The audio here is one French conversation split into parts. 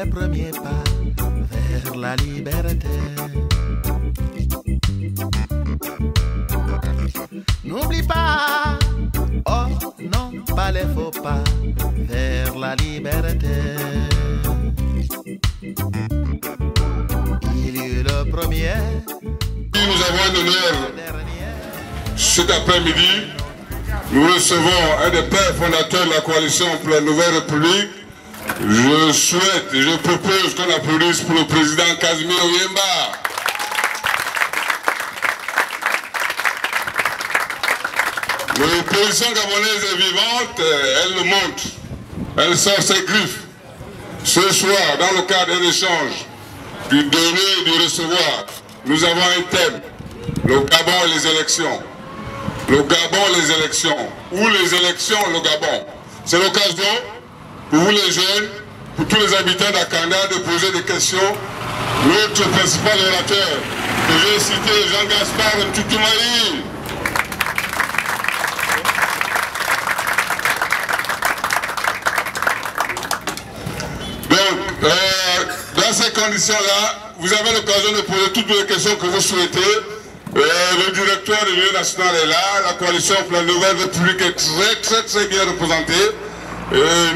les premiers pas vers la liberté. N'oublie pas, oh non, pas les faux pas vers la liberté. Il eut le premier. Nous avons un honneur cet après-midi. Nous recevons un des pères fondateurs de la coalition pour la Nouvelle République. Je souhaite et je propose qu'on applaudisse pour le président Casimir Oyemba. L'opposition gabonaise est vivante, elle le montre. Elle sort ses griffes. Ce soir, dans le cadre d'un échange, du donner et du recevoir, nous avons un thème, le Gabon et les élections. Le Gabon, les élections. Ou les élections, le Gabon. C'est l'occasion pour vous les jeunes, pour tous les habitants d'Akanda de poser des questions. Notre principal orateur, que j'ai cité, Jean-Gaspard Ntoutumaï. Donc, dans ces conditions-là, vous avez l'occasion de poser toutes les questions que vous souhaitez. Le directeur de l'Union nationale est là, la coalition pour la Nouvelle République est très bien représentée.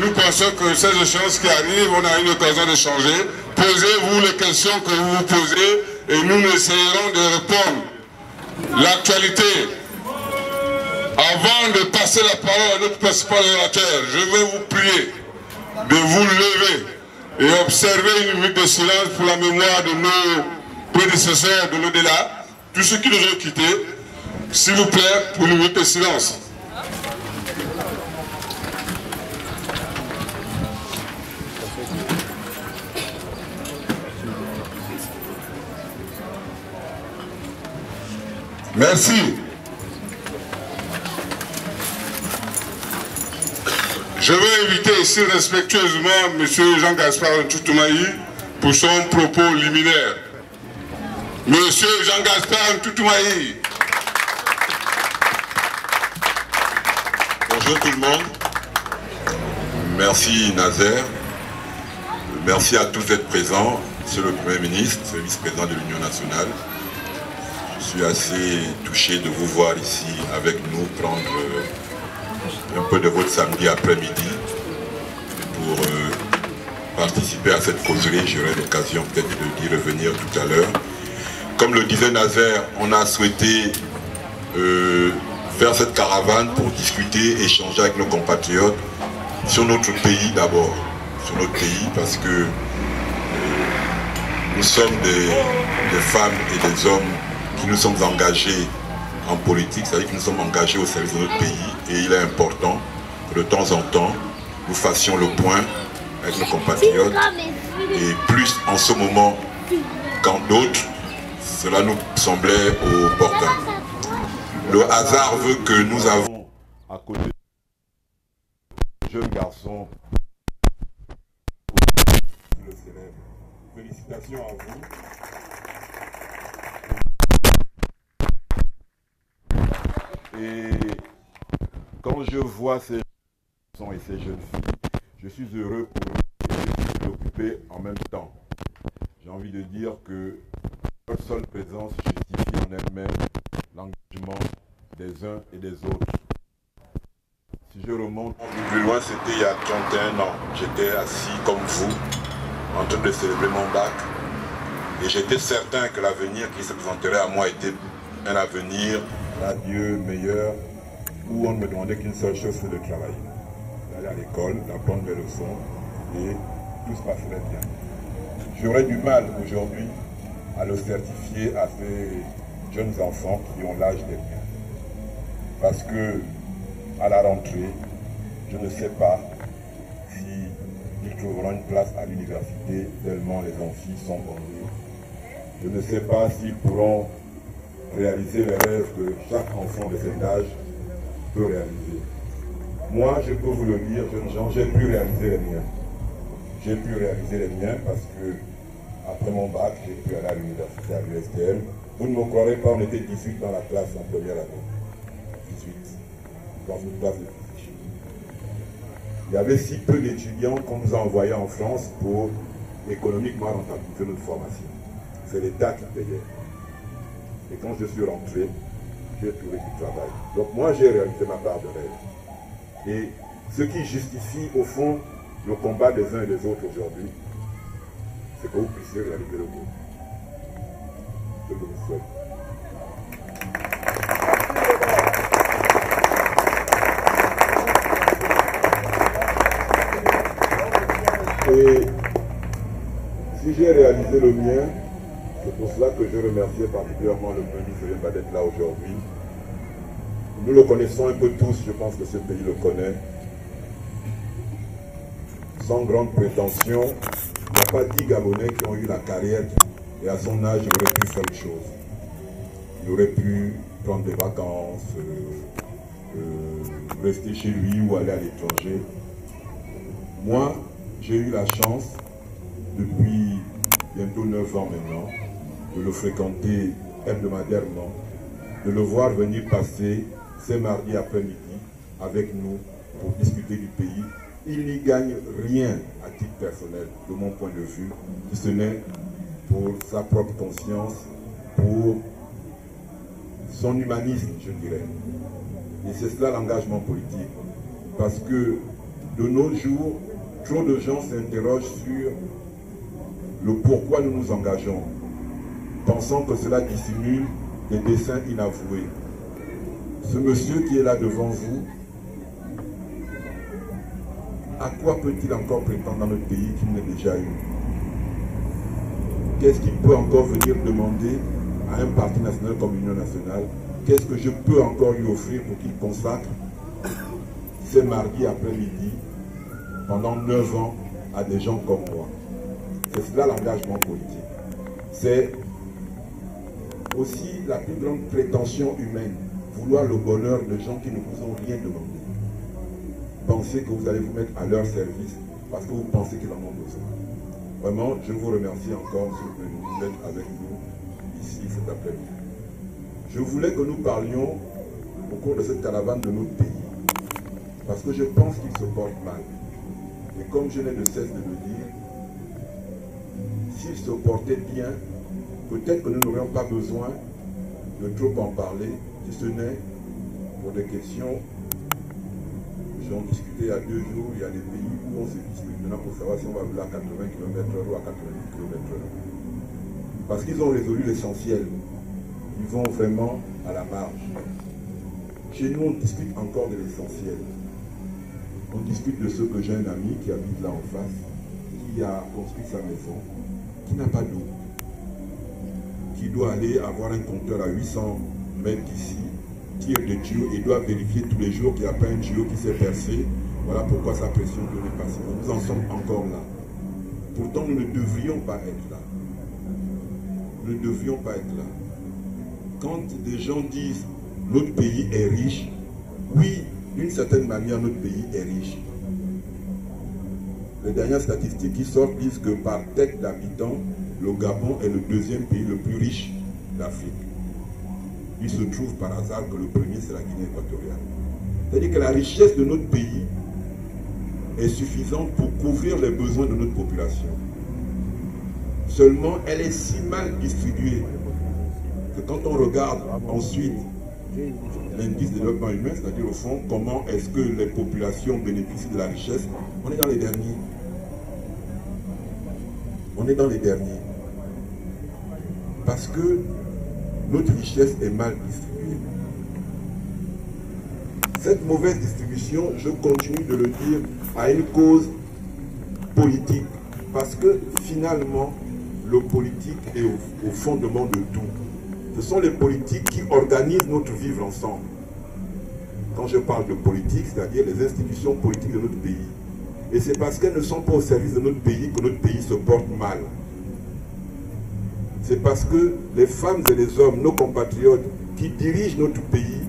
Nous pensons que ces échanges qui arrivent, on a une occasion d'échanger. Posez-vous les questions que vous vous posez et nous essayerons de répondre. L'actualité. Avant de passer la parole à notre principal orateur, je vais vous prier de vous lever et observer une minute de silence pour la mémoire de nos prédécesseurs de l'au-delà. Tous ceux qui nous ont quittés, s'il vous plaît, pour une minute de silence. Merci. Je vais inviter ici respectueusement M. Jean-Gaspard Ntoutumaï pour son propos liminaire. Monsieur Jean-Gaspard Ntoutumaï. Bonjour tout le monde. Merci Nazer. Merci à tous d'être présents. Monsieur le Premier ministre, le vice-président de l'Union nationale. Je suis assez touché de vous voir ici avec nous prendre un peu de votre samedi après-midi pour participer à cette causerie. J'aurai l'occasion peut-être d'y revenir tout à l'heure. Comme le disait Nazer, on a souhaité faire cette caravane pour discuter, échanger avec nos compatriotes sur notre pays d'abord. Sur notre pays parce que nous sommes des femmes et des hommes qui nous sommes engagés en politique, c'est-à-dire que nous sommes engagés au service de notre pays et il est important que de temps en temps nous fassions le point avec nos compatriotes et plus en ce moment qu'en d'autres. Cela nous semblait opportun. Le hasard veut que nous avons à côté de jeunes garçons. Félicitations à vous. Et quand je vois ces garçons et ces jeunes filles, je suis heureux pour eux et je suis préoccupé en même temps. J'ai envie de dire que leur seule présence justifie en elle-même l'engagement des uns et des autres. Si je remonte plus loin, c'était il y a 31 ans. J'étais assis comme vous, en train de célébrer mon bac. Et j'étais certain que l'avenir qui se présenterait à moi était un avenir radieux, meilleur, où on ne me demandait qu'une seule chose, c'est de travailler. D'aller à l'école, d'apprendre mes leçons, et tout se passerait bien. J'aurais du mal aujourd'hui à le certifier à ces jeunes enfants qui ont l'âge des miens. Parce que, à la rentrée, je ne sais pas s'ils trouveront une place à l'université, tellement les amphis sont bondés. Je ne sais pas s'ils pourront réaliser les rêves que chaque enfant de cet âge peut réaliser. Moi, je peux vous le dire, jeunes gens, j'ai pu réaliser les miens. J'ai pu réaliser les miens parce que, après mon bac, j'ai pu aller à l'université à l'USTM. Vous ne me croirez pas, on était 18 dans la classe en première année. 18. Dans une classe de physique. Il y avait si peu d'étudiants qu'on nous a envoyés en France pour économiquement rentabiliser notre formation. C'est l'État qui payait. Et quand je suis rentré, j'ai trouvé du travail. Donc moi, j'ai réalisé ma part de rêve. Et ce qui justifie, au fond, le combat des uns et des autres aujourd'hui, c'est que vous puissiez réaliser le vôtre. Ce que je vous souhaite. Et si j'ai réalisé le mien, c'est pour cela que je remercie particulièrement le ministre d'être là aujourd'hui. Nous le connaissons un peu tous, je pense que ce pays le connaît. Sans grande prétention, il n'y a pas 10 Gabonais qui ont eu la carrière et à son âge, il aurait pu faire des choses. Il aurait pu prendre des vacances, rester chez lui ou aller à l'étranger. Moi, j'ai eu la chance, depuis bientôt 9 ans maintenant, de le fréquenter hebdomadairement, de le voir venir passer ces mardis après-midi avec nous pour discuter du pays. Il n'y gagne rien à titre personnel, de mon point de vue, si ce n'est pour sa propre conscience, pour son humanisme, je dirais. Et c'est cela l'engagement politique. Parce que de nos jours, trop de gens s'interrogent sur le pourquoi nous nous engageons, pensant que cela dissimule des desseins inavoués. Ce monsieur qui est là devant vous, à quoi peut-il encore prétendre dans notre pays qu'il n'ait déjà eu? Qu'est-ce qu'il peut encore venir demander à un parti national comme l'Union nationale? Qu'est-ce que je peux encore lui offrir pour qu'il consacre ces mardis après-midi pendant 9 ans à des gens comme moi? C'est cela l'engagement politique. C'est aussi la plus grande prétention humaine, vouloir le bonheur de gens qui ne vous ont rien demandé. Pensez que vous allez vous mettre à leur service parce que vous pensez qu'ils en ont besoin. Vraiment, je vous remercie encore d'être avec nous ici cet après-midi. Je voulais que nous parlions au cours de cette caravane de notre pays parce que je pense qu'il se porte mal. Et comme je n'ai de cesse de le dire, s'il se portait bien, peut-être que nous n'aurions pas besoin de trop en parler, si ce n'est pour des questions. J'en discutais il y a 2 jours, il y a des pays où on se dispute maintenant pour savoir si on va rouler à 80 km/h ou à 90 km/h. Parce qu'ils ont résolu l'essentiel. Ils vont vraiment à la marge. Chez nous, on discute encore de l'essentiel. On discute de ce que j'ai un ami qui habite là en face, qui a construit sa maison, qui n'a pas d'eau, qui doit aller avoir un compteur à 800 mètres d'ici, tire des tuyaux et doit vérifier tous les jours qu'il n'y a pas un tuyau qui s'est percé. Voilà pourquoi sa pression d'eau n'est pas si bonne. Nous en sommes encore là. Pourtant, nous ne devrions pas être là. Nous ne devrions pas être là. Quand des gens disent notre pays est riche, oui, d'une certaine manière, notre pays est riche. Les dernières statistiques qui sortent disent que par tête d'habitants, le Gabon est le 2e pays le plus riche d'Afrique. Il se trouve par hasard que le premier, c'est la Guinée équatoriale. C'est-à-dire que la richesse de notre pays est suffisante pour couvrir les besoins de notre population. Seulement, elle est si mal distribuée que quand on regarde ensuite l'indice de développement humain, c'est-à-dire au fond, comment est-ce que les populations bénéficient de la richesse, on est dans les derniers. On est dans les derniers. Parce que notre richesse est mal distribuée. Cette mauvaise distribution, je continue de le dire, a une cause politique. Parce que finalement, le politique est au fondement de tout. Ce sont les politiques qui organisent notre vivre ensemble. Quand je parle de politique, c'est-à-dire les institutions politiques de notre pays. Et c'est parce qu'elles ne sont pas au service de notre pays que notre pays se porte mal. C'est parce que les femmes et les hommes, nos compatriotes, qui dirigent notre pays,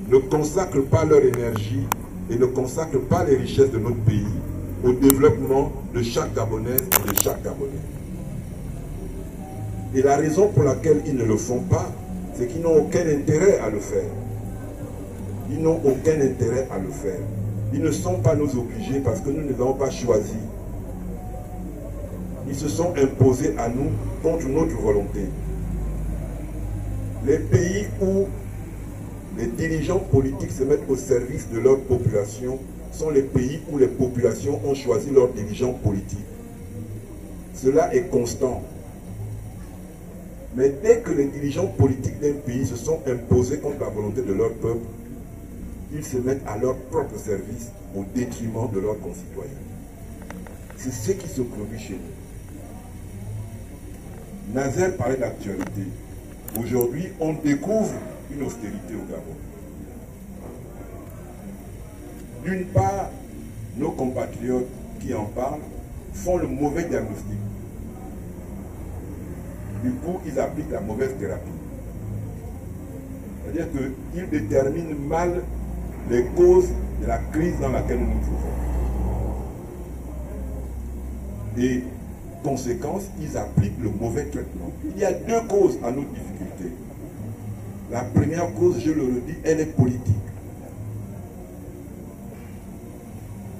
ne consacrent pas leur énergie et ne consacrent pas les richesses de notre pays au développement de chaque Gabonaise et de chaque Gabonais. Et la raison pour laquelle ils ne le font pas, c'est qu'ils n'ont aucun intérêt à le faire. Ils n'ont aucun intérêt à le faire. Ils ne sont pas nos obligés parce que nous ne les avons pas choisis. ils se sont imposés à nous contre notre volonté. Les pays où les dirigeants politiques se mettent au service de leur population sont les pays où les populations ont choisi leurs dirigeants politiques. Cela est constant. Mais dès que les dirigeants politiques d'un pays se sont imposés contre la volonté de leur peuple, ils se mettent à leur propre service au détriment de leurs concitoyens. C'est ce qui se produit chez nous. Nazer parlait d'actualité. Aujourd'hui, on découvre une austérité au Gabon. D'une part, nos compatriotes qui en parlent font le mauvais diagnostic. Du coup, ils appliquent la mauvaise thérapie. C'est-à-dire qu'ils déterminent mal les causes de la crise dans laquelle nous nous trouvons. Et, conséquence, ils appliquent le mauvais traitement. Il y a deux causes à nos difficultés. La première cause, je le redis, elle est politique.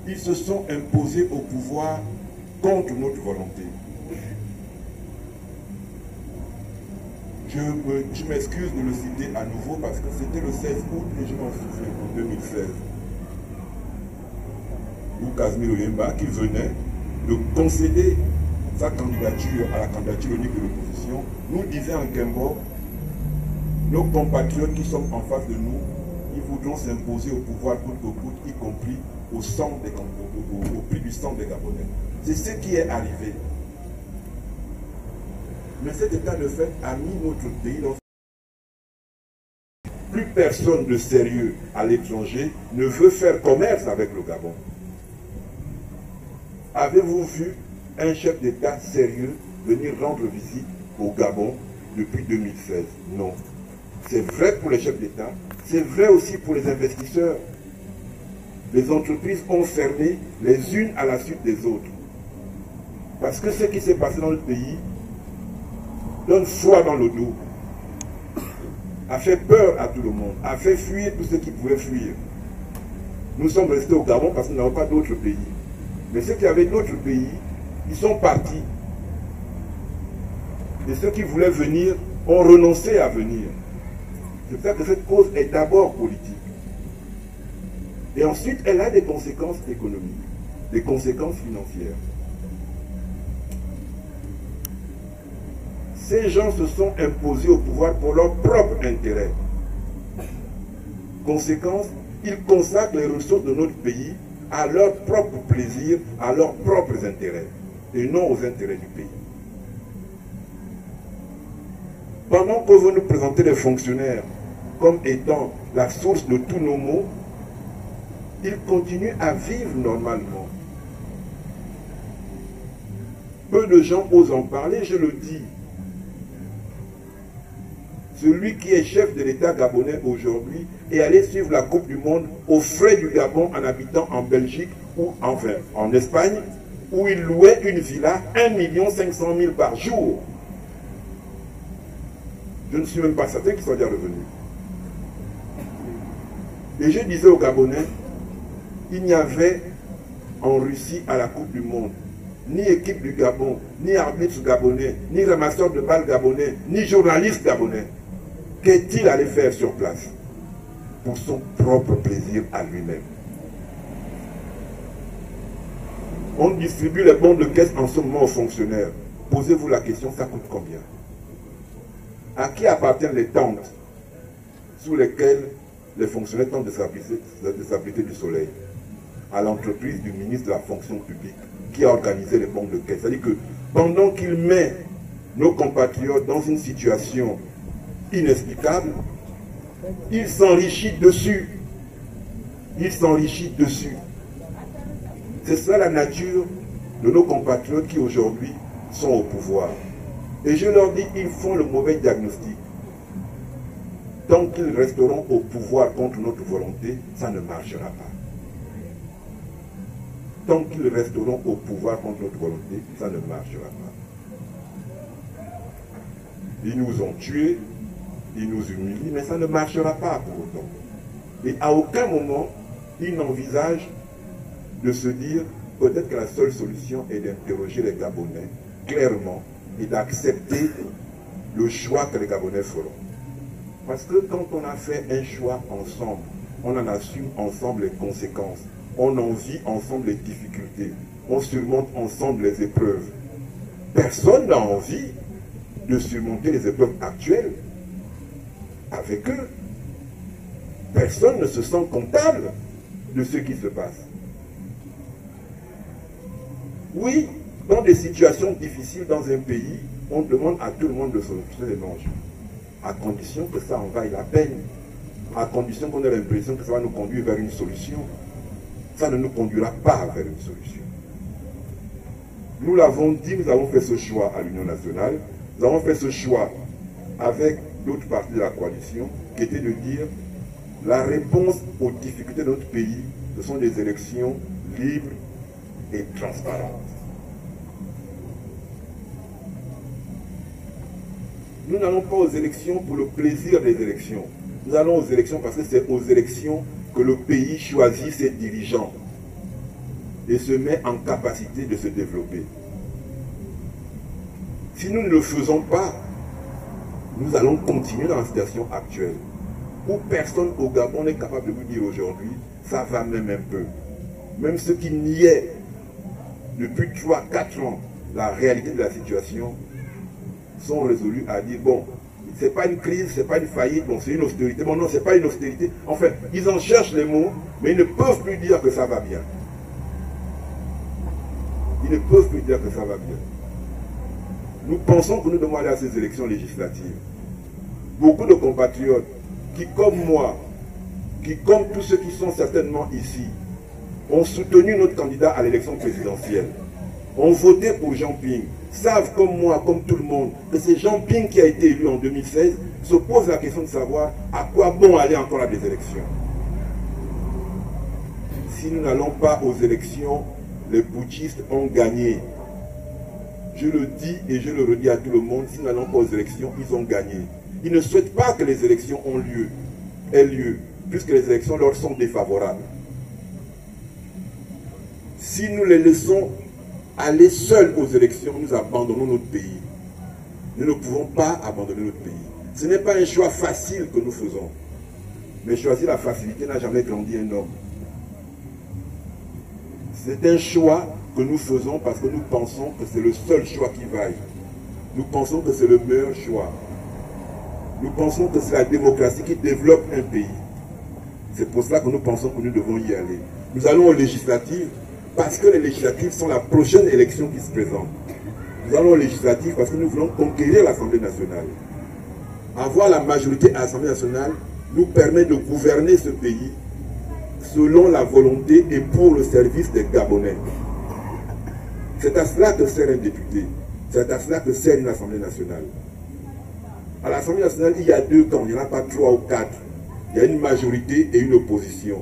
Ils se sont imposés au pouvoir contre notre volonté. Je m'excuse de le citer à nouveau parce que c'était le 16 août et je m'en souviens en 2016. Où Casimir Oyemba, qui venait de concéder sa candidature à la candidature unique de l'opposition, nous disait en Kembo, nos compatriotes qui sont en face de nous, ils voudront s'imposer au pouvoir coûte que coûte, y compris au prix du sang des Gabonais. C'est ce qui est arrivé. Mais cet état de fait a mis notre pays dans... Plus personne de sérieux à l'étranger ne veut faire commerce avec le Gabon. Avez-vous vu un chef d'État sérieux venir rendre visite au Gabon depuis 2016? Non. C'est vrai pour les chefs d'État, c'est vrai aussi pour les investisseurs. Les entreprises ont fermé les unes à la suite des autres. Parce que ce qui s'est passé dans le pays donne froid dans le dos, a fait peur à tout le monde, a fait fuir tous ceux qui pouvaient fuir. Nous sommes restés au Gabon parce que nous n'avons pas d'autres pays. Mais ceux qui avaient d'autres pays, ils sont partis. Et ceux qui voulaient venir ont renoncé à venir. C'est pour ça que cette cause est d'abord politique. Et ensuite, elle a des conséquences économiques, des conséquences financières. Ces gens se sont imposés au pouvoir pour leur propre intérêt. Conséquence, ils consacrent les ressources de notre pays à leur propre plaisir, à leurs propres intérêts, et non aux intérêts du pays. Pendant que vous nous présentez les fonctionnaires comme étant la source de tous nos maux, ils continuent à vivre normalement. Peu de gens osent en parler, je le dis. Celui qui est chef de l'État gabonais aujourd'hui est allé suivre la Coupe du Monde aux frais du Gabon en habitant en Belgique ou enfin en Espagne, où il louait une villa 1 500 000 par jour. Je ne suis même pas certain qu'il soit déjà revenu. Et je disais aux Gabonais, il n'y avait en Russie à la Coupe du Monde ni équipe du Gabon, ni arbitre gabonais, ni ramasseur de balles gabonais, ni journaliste gabonais. Qu'est-il allé faire sur place? Pour son propre plaisir à lui-même. On distribue les bons de caisse en ce moment aux fonctionnaires. Posez-vous la question, ça coûte combien? À qui appartiennent les tentes sous lesquelles les fonctionnaires tentent de s'abriter du soleil? À l'entreprise du ministre de la fonction publique qui a organisé les bons de caisse. C'est-à-dire que pendant qu'il met nos compatriotes dans une situation inexplicable, il s'enrichit dessus. Il s'enrichit dessus. C'est ça la nature de nos compatriotes qui aujourd'hui sont au pouvoir. Et je leur dis, ils font le mauvais diagnostic. Tant qu'ils resteront au pouvoir contre notre volonté, ça ne marchera pas. Tant qu'ils resteront au pouvoir contre notre volonté, ça ne marchera pas. Ils nous ont tués, ils nous humilient, mais ça ne marchera pas pour autant. Et à aucun moment, ils n'envisagent de se dire, peut-être que la seule solution est d'interroger les Gabonais clairement et d'accepter le choix que les Gabonais feront. Parce que quand on a fait un choix ensemble, on en assume ensemble les conséquences, on en vit ensemble les difficultés, on surmonte ensemble les épreuves. Personne n'a envie de surmonter les épreuves actuelles avec eux. Personne ne se sent comptable de ce qui se passe. Oui, dans des situations difficiles dans un pays, on demande à tout le monde de se les manches, à condition que ça en vaille la peine, à condition qu'on ait l'impression que ça va nous conduire vers une solution. Ça ne nous conduira pas vers une solution. Nous l'avons dit, nous avons fait ce choix à l'Union nationale, nous avons fait ce choix avec d'autres parties de la coalition, qui était de dire la réponse aux difficultés de notre pays, ce sont des élections libres et transparentes. Nous n'allons pas aux élections pour le plaisir des élections. Nous allons aux élections parce que c'est aux élections que le pays choisit ses dirigeants et se met en capacité de se développer. Si nous ne le faisons pas, nous allons continuer dans la situation actuelle, où personne au Gabon n'est capable de vous dire aujourd'hui, ça va même un peu. Même ceux qui niaient depuis 3-4 ans la réalité de la situation sont résolus à dire, bon, c'est pas une crise, c'est pas une faillite, bon, c'est une austérité. Bon, non, c'est pas une austérité. Enfin, ils en cherchent les mots, mais ils ne peuvent plus dire que ça va bien. Ils ne peuvent plus dire que ça va bien. Nous pensons que nous devons aller à ces élections législatives. Beaucoup de compatriotes qui, comme moi, qui, comme tous ceux qui sont certainement ici, ont soutenu notre candidat à l'élection présidentielle, ont voté pour Jean Ping, savent comme moi, comme tout le monde, que c'est Jean Ping qui a été élu en 2016, se pose la question de savoir à quoi bon aller encore à des élections. Si nous n'allons pas aux élections, les putschistes ont gagné. Je le dis et je le redis à tout le monde, si nous n'allons pas aux élections, ils ont gagné. Ils ne souhaitent pas que les élections aient lieu, puisque les élections leur sont défavorables. Si nous les laissons aller seuls aux élections, nous abandonnons notre pays. Nous ne pouvons pas abandonner notre pays. Ce n'est pas un choix facile que nous faisons. Mais choisir la facilité n'a jamais grandi un homme. C'est un choix que nous faisons parce que nous pensons que c'est le seul choix qui vaille. Nous pensons que c'est le meilleur choix. Nous pensons que c'est la démocratie qui développe un pays. C'est pour cela que nous pensons que nous devons y aller. Nous allons aux législatives parce que les législatives sont la prochaine élection qui se présente. Nous allons aux législatives parce que nous voulons conquérir l'Assemblée nationale. Avoir la majorité à l'Assemblée nationale nous permet de gouverner ce pays selon la volonté et pour le service des Gabonais. C'est à cela que sert un député. C'est à cela que sert une Assemblée nationale. À l'Assemblée nationale, il y a 2 camps, il n'y en a pas 3 ou 4. Il y a une majorité et une opposition.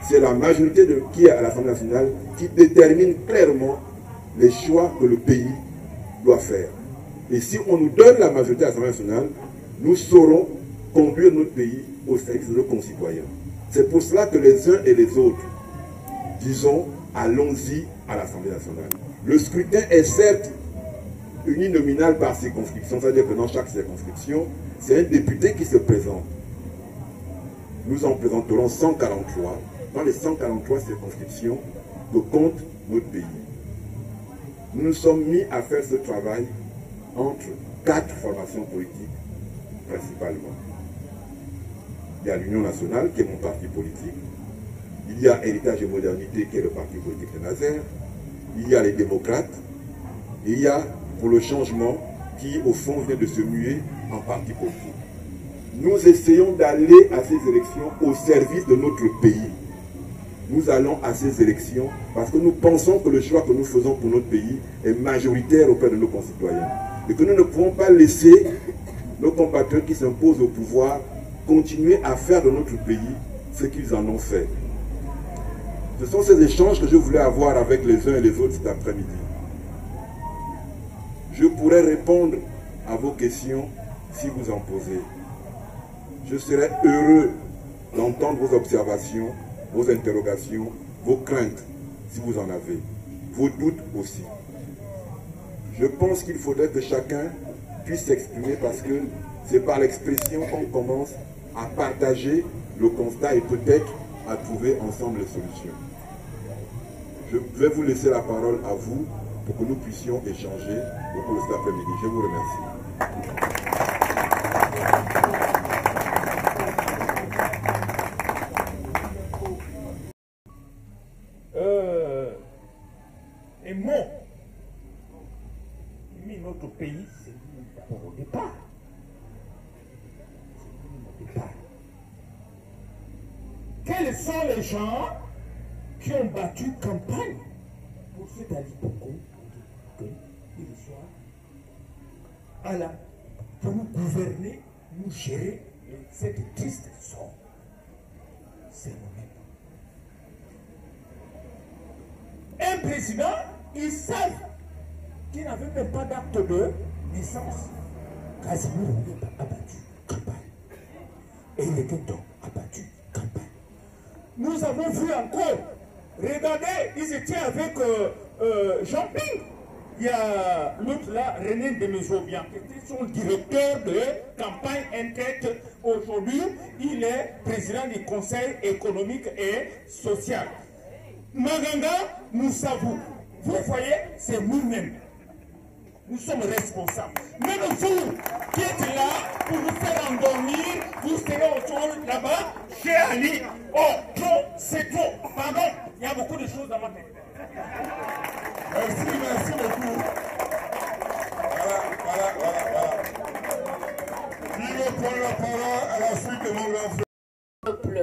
C'est la majorité qui est à l'Assemblée nationale qui détermine clairement les choix que le pays doit faire. Et si on nous donne la majorité à l'Assemblée nationale, nous saurons conduire notre pays au service de nos concitoyens. C'est pour cela que les uns et les autres disons, allons-y à l'Assemblée nationale. Le scrutin est certes uninominal par circonscription, c'est-à-dire que dans chaque circonscription, c'est un député qui se présente. Nous en présenterons 143 dans les 143 circonscriptions que compte notre pays. Nous nous sommes mis à faire ce travail entre 4 formations politiques principalement. Il y a l'Union nationale qui est mon parti politique. Il y a Héritage et Modernité qui est le parti politique de Nazaire. Il y a les démocrates. Et il y a pour le changement qui au fond vient de se muer en parti politique. Nous essayons d'aller à ces élections au service de notre pays. Nous allons à ces élections parce que nous pensons que le choix que nous faisons pour notre pays est majoritaire auprès de nos concitoyens. Et que nous ne pouvons pas laisser nos compatriotes qui s'imposent au pouvoir continuer à faire de notre pays ce qu'ils en ont fait. Ce sont ces échanges que je voulais avoir avec les uns et les autres cet après-midi. Je pourrais répondre à vos questions si vous en posez. Je serais heureux d'entendre vos observations, vos interrogations, vos craintes, si vous en avez, vos doutes aussi. Je pense qu'il faudrait que chacun puisse s'exprimer parce que c'est par l'expression qu'on commence à partager le constat et peut-être à trouver ensemble les solutions. Je vais vous laisser la parole à vous pour que nous puissions échanger au cours de cet après-midi. Je vous remercie. Aimons notre pays, c'est nous d'abord au départ. Quels sont les gens qui ont battu campagne pour cet Ali Bongo qu'il soit pour nous gouverner, nous gérer cette triste sort? C'est nous-mêmes. Un président, ils savent qu'il n'avait même pas d'acte de naissance. Casimir a battu campagne. Et il était donc abattu campagne. Nous avons vu encore, regardez, ils étaient avec Jean Ping. Il y a l'autre là, René Demezobian, qui était son directeur de campagne interne. Aujourd'hui, il est président du Conseil économique et social. Maganga, nous savons. Vous voyez, c'est nous-mêmes. Nous sommes responsables. Même vous qui êtes là pour nous faire endormir, vous serez autour là-bas chez Ali. Oh, trop, c'est trop. Pardon, il y a beaucoup de choses dans ma tête. Merci beaucoup. Voilà. Il va prendre la parole à la suite de mon grand frère. Peuple,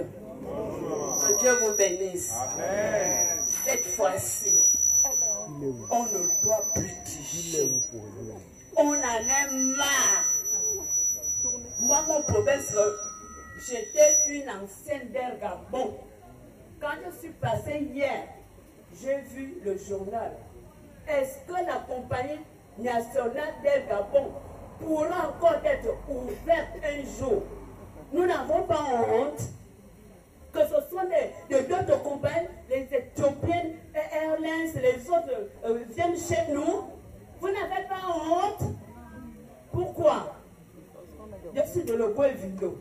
que Dieu vous bénisse. Amen. Cette fois-ci, on ne doit plus tricher. On en a marre. Moi, mon problème, j'étais une ancienne d'Air Gabon. Quand je suis passée hier, j'ai vu le journal. Est-ce que la compagnie nationale d'Air Gabon pourra encore être ouverte un jour? Nous n'avons pas honte que ce soit d'autres compagnies, les Ethiopian Airlines, les autres viennent chez nous. Vous n'avez pas honte? Pourquoi? Je suis de Legovindo.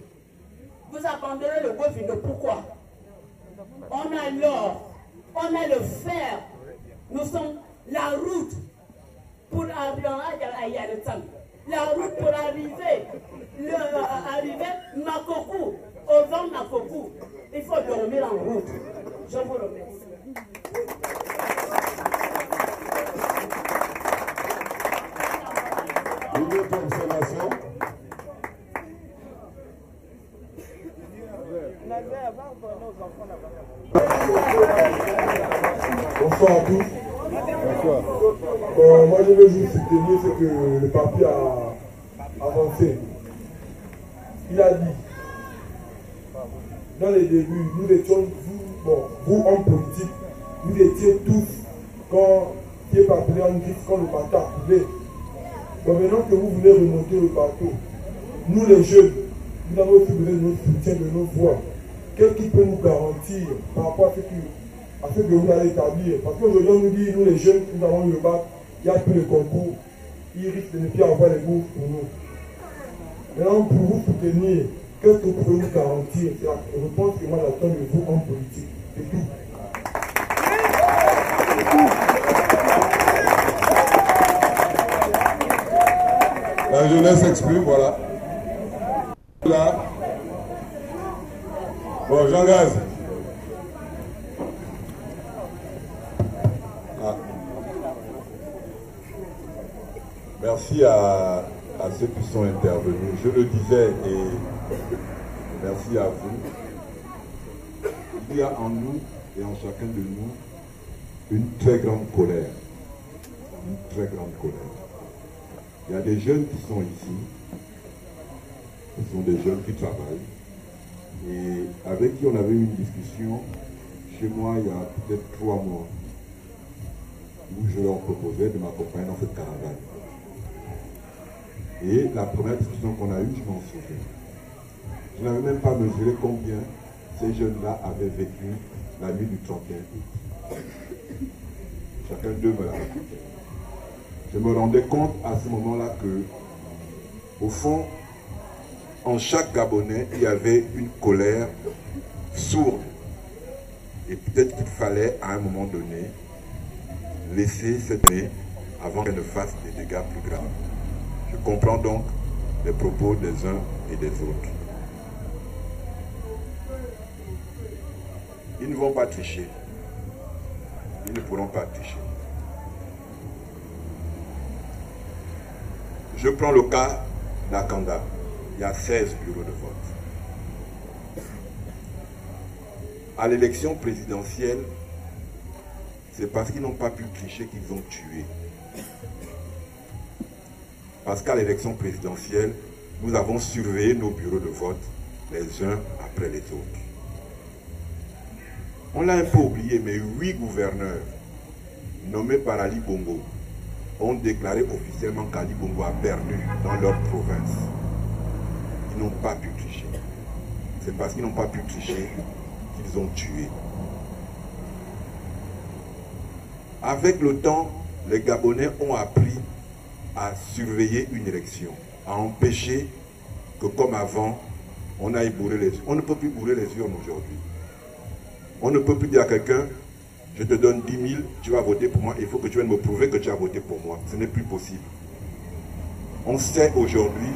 Vous abandonnez Legovindo, pourquoi? On a l'or, on a le fer. Nous sommes la route pour arriver à Yaretam. La route pour arriver Makokou, au vent Makokou. Il faut dormir en route. Je vous remercie. Une autre observation. Bonsoir à tous. Bonsoir. Moi je veux juste soutenir ce que le parti a avancé. Il a dit, dans les débuts, nous étions, vous en politique, vous étiez tous, quand qui est parti en crise, quand le bateau a coulé. Donc maintenant que vous voulez remonter le bateau, nous les jeunes, nous avons aussi besoin de notre soutien, de nos voix. Qu'est-ce qui peut nous garantir par rapport à ce que vous allez établir? Parce qu'aujourd'hui on nous dit, nous les jeunes, nous avons eu le bac, il n'y a plus de concours, il risque de ne plus avoir les bourses pour nous. Maintenant, pour vous soutenir, qu'est-ce que vous pouvez nous garantir? Je pense que moi j'attends de vous en politique. C'est tout. La jeunesse s'exprime, voilà. Là. Bon, Jean Gaz. Ah. Merci à ceux qui sont intervenus. Je le disais et merci à vous. Il y a en nous et en chacun de nous une très grande colère. Une très grande colère. Il y a des jeunes qui sont ici. Ce sont des jeunes qui travaillent. Et avec qui on avait eu une discussion chez moi il y a peut-être 3 mois où je leur proposais de m'accompagner dans cette caravane. Et la première discussion qu'on a eue, je m'en souviens. Je n'avais même pas mesuré combien ces jeunes-là avaient vécu la nuit du 31 août. Chacun d'eux me l'a raconté. je me rendais compte à ce moment-là que, au fond, en chaque Gabonais, il y avait une colère sourde. Et peut-être qu'il fallait, à un moment donné, laisser cette année avant qu'elle ne fasse des dégâts plus graves. Je comprends donc les propos des uns et des autres. Ils ne vont pas tricher. Ils ne pourront pas tricher. Je prends le cas d'Akanda. Il y a 16 bureaux de vote. À l'élection présidentielle, c'est parce qu'ils n'ont pas pu tricher qu'ils ont tué. Parce qu'à l'élection présidentielle, nous avons surveillé nos bureaux de vote les uns après les autres. On l'a un peu oublié, mais 8 gouverneurs nommés par Ali Bongo ont déclaré officiellement qu'Ali Bongo a perdu dans leur province. Ils n'ont pas pu tricher. C'est parce qu'ils n'ont pas pu tricher qu'ils ont tué. Avec le temps, les Gabonais ont appris à surveiller une élection, à empêcher que comme avant, on aille bourrer les urnes. On ne peut plus bourrer les urnes aujourd'hui. On ne peut plus dire à quelqu'un, je te donne 10 000, tu vas voter pour moi, il faut que tu viennes me prouver que tu as voté pour moi. Ce n'est plus possible. On sait aujourd'hui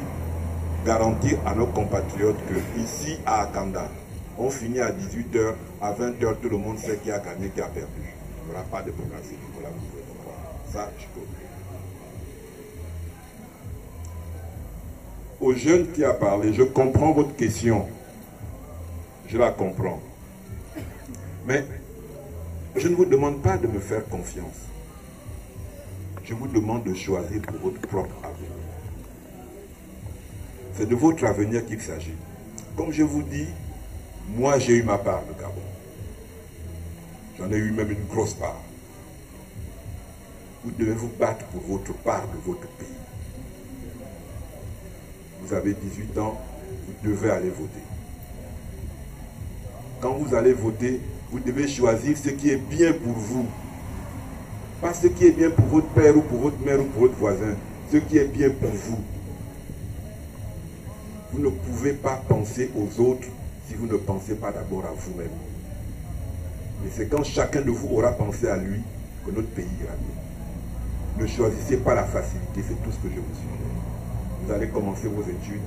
garantir à nos compatriotes que ici à Akanda, on finit à 18 h, à 20 h, tout le monde sait qui a gagné, qui a perdu. Il n'y aura pas de problème, c'est Nicolas, vous pouvez le croire. Ça, je peux. Aux jeunes qui a parlé, je comprends votre question. Je la comprends. Mais je ne vous demande pas de me faire confiance. Je vous demande de choisir pour votre propre avenir. C'est de votre avenir qu'il s'agit. Comme je vous dis, moi j'ai eu ma part de Gabon. J'en ai eu même une grosse part. Vous devez vous battre pour votre part de votre pays. Vous avez 18 ans, vous devez aller voter. Quand vous allez voter, vous devez choisir ce qui est bien pour vous. Pas ce qui est bien pour votre père ou pour votre mère ou pour votre voisin. Ce qui est bien pour vous. Vous ne pouvez pas penser aux autres si vous ne pensez pas d'abord à vous-même. Et c'est quand chacun de vous aura pensé à lui que notre pays ira bien. Ne choisissez pas la facilité, c'est tout ce que je vous suggère. Vous allez commencer vos études.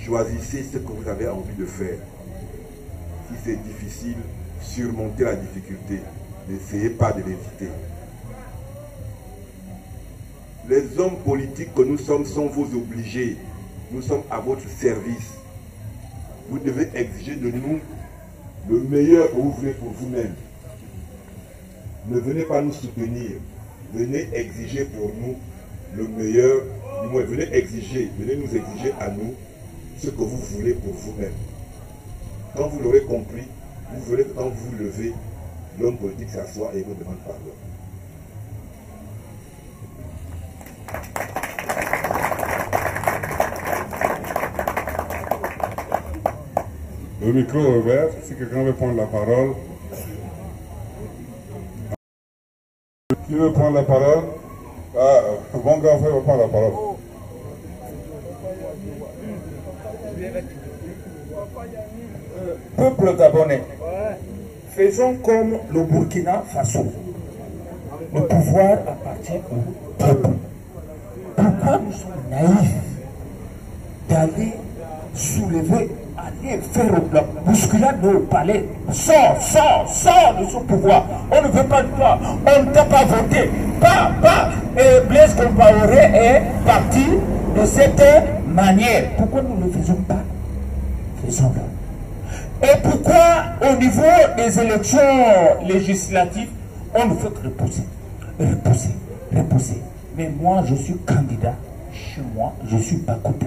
Choisissez ce que vous avez envie de faire. Si c'est difficile, surmontez la difficulté. N'essayez pas de l'éviter. Les hommes politiques que nous sommes sont vos obligés. Nous sommes à votre service. Vous devez exiger de nous le meilleur que vous voulez pour vous-même. Ne venez pas nous soutenir. Venez exiger pour nous le meilleur. Du moins, venez nous exiger à nous ce que vous voulez pour vous-même. Quand vous l'aurez compris, vous verrez que quand vous vous levez, l'homme politique s'assoit et vous demande pardon. Le micro est ouvert, si quelqu'un veut prendre la parole. Qui veut prendre la parole? Ah, bon grand frère va prendre la parole. Peuple gabonais, faisons comme le Burkina Faso. Le pouvoir appartient au peuple. Pourquoi nous sommes naïfs d'aller soulever, aller faire la bousculade au palais? Sors de ce pouvoir. On ne veut pas de toi. On ne t'a pas voté. Et Blaise Compaoré est parti de cette manière. Pourquoi nous ne le faisons pas? Faisons-le. Et pourquoi au niveau des élections législatives, on ne fait que repousser. Mais moi, je suis candidat chez moi, je suis Bakouta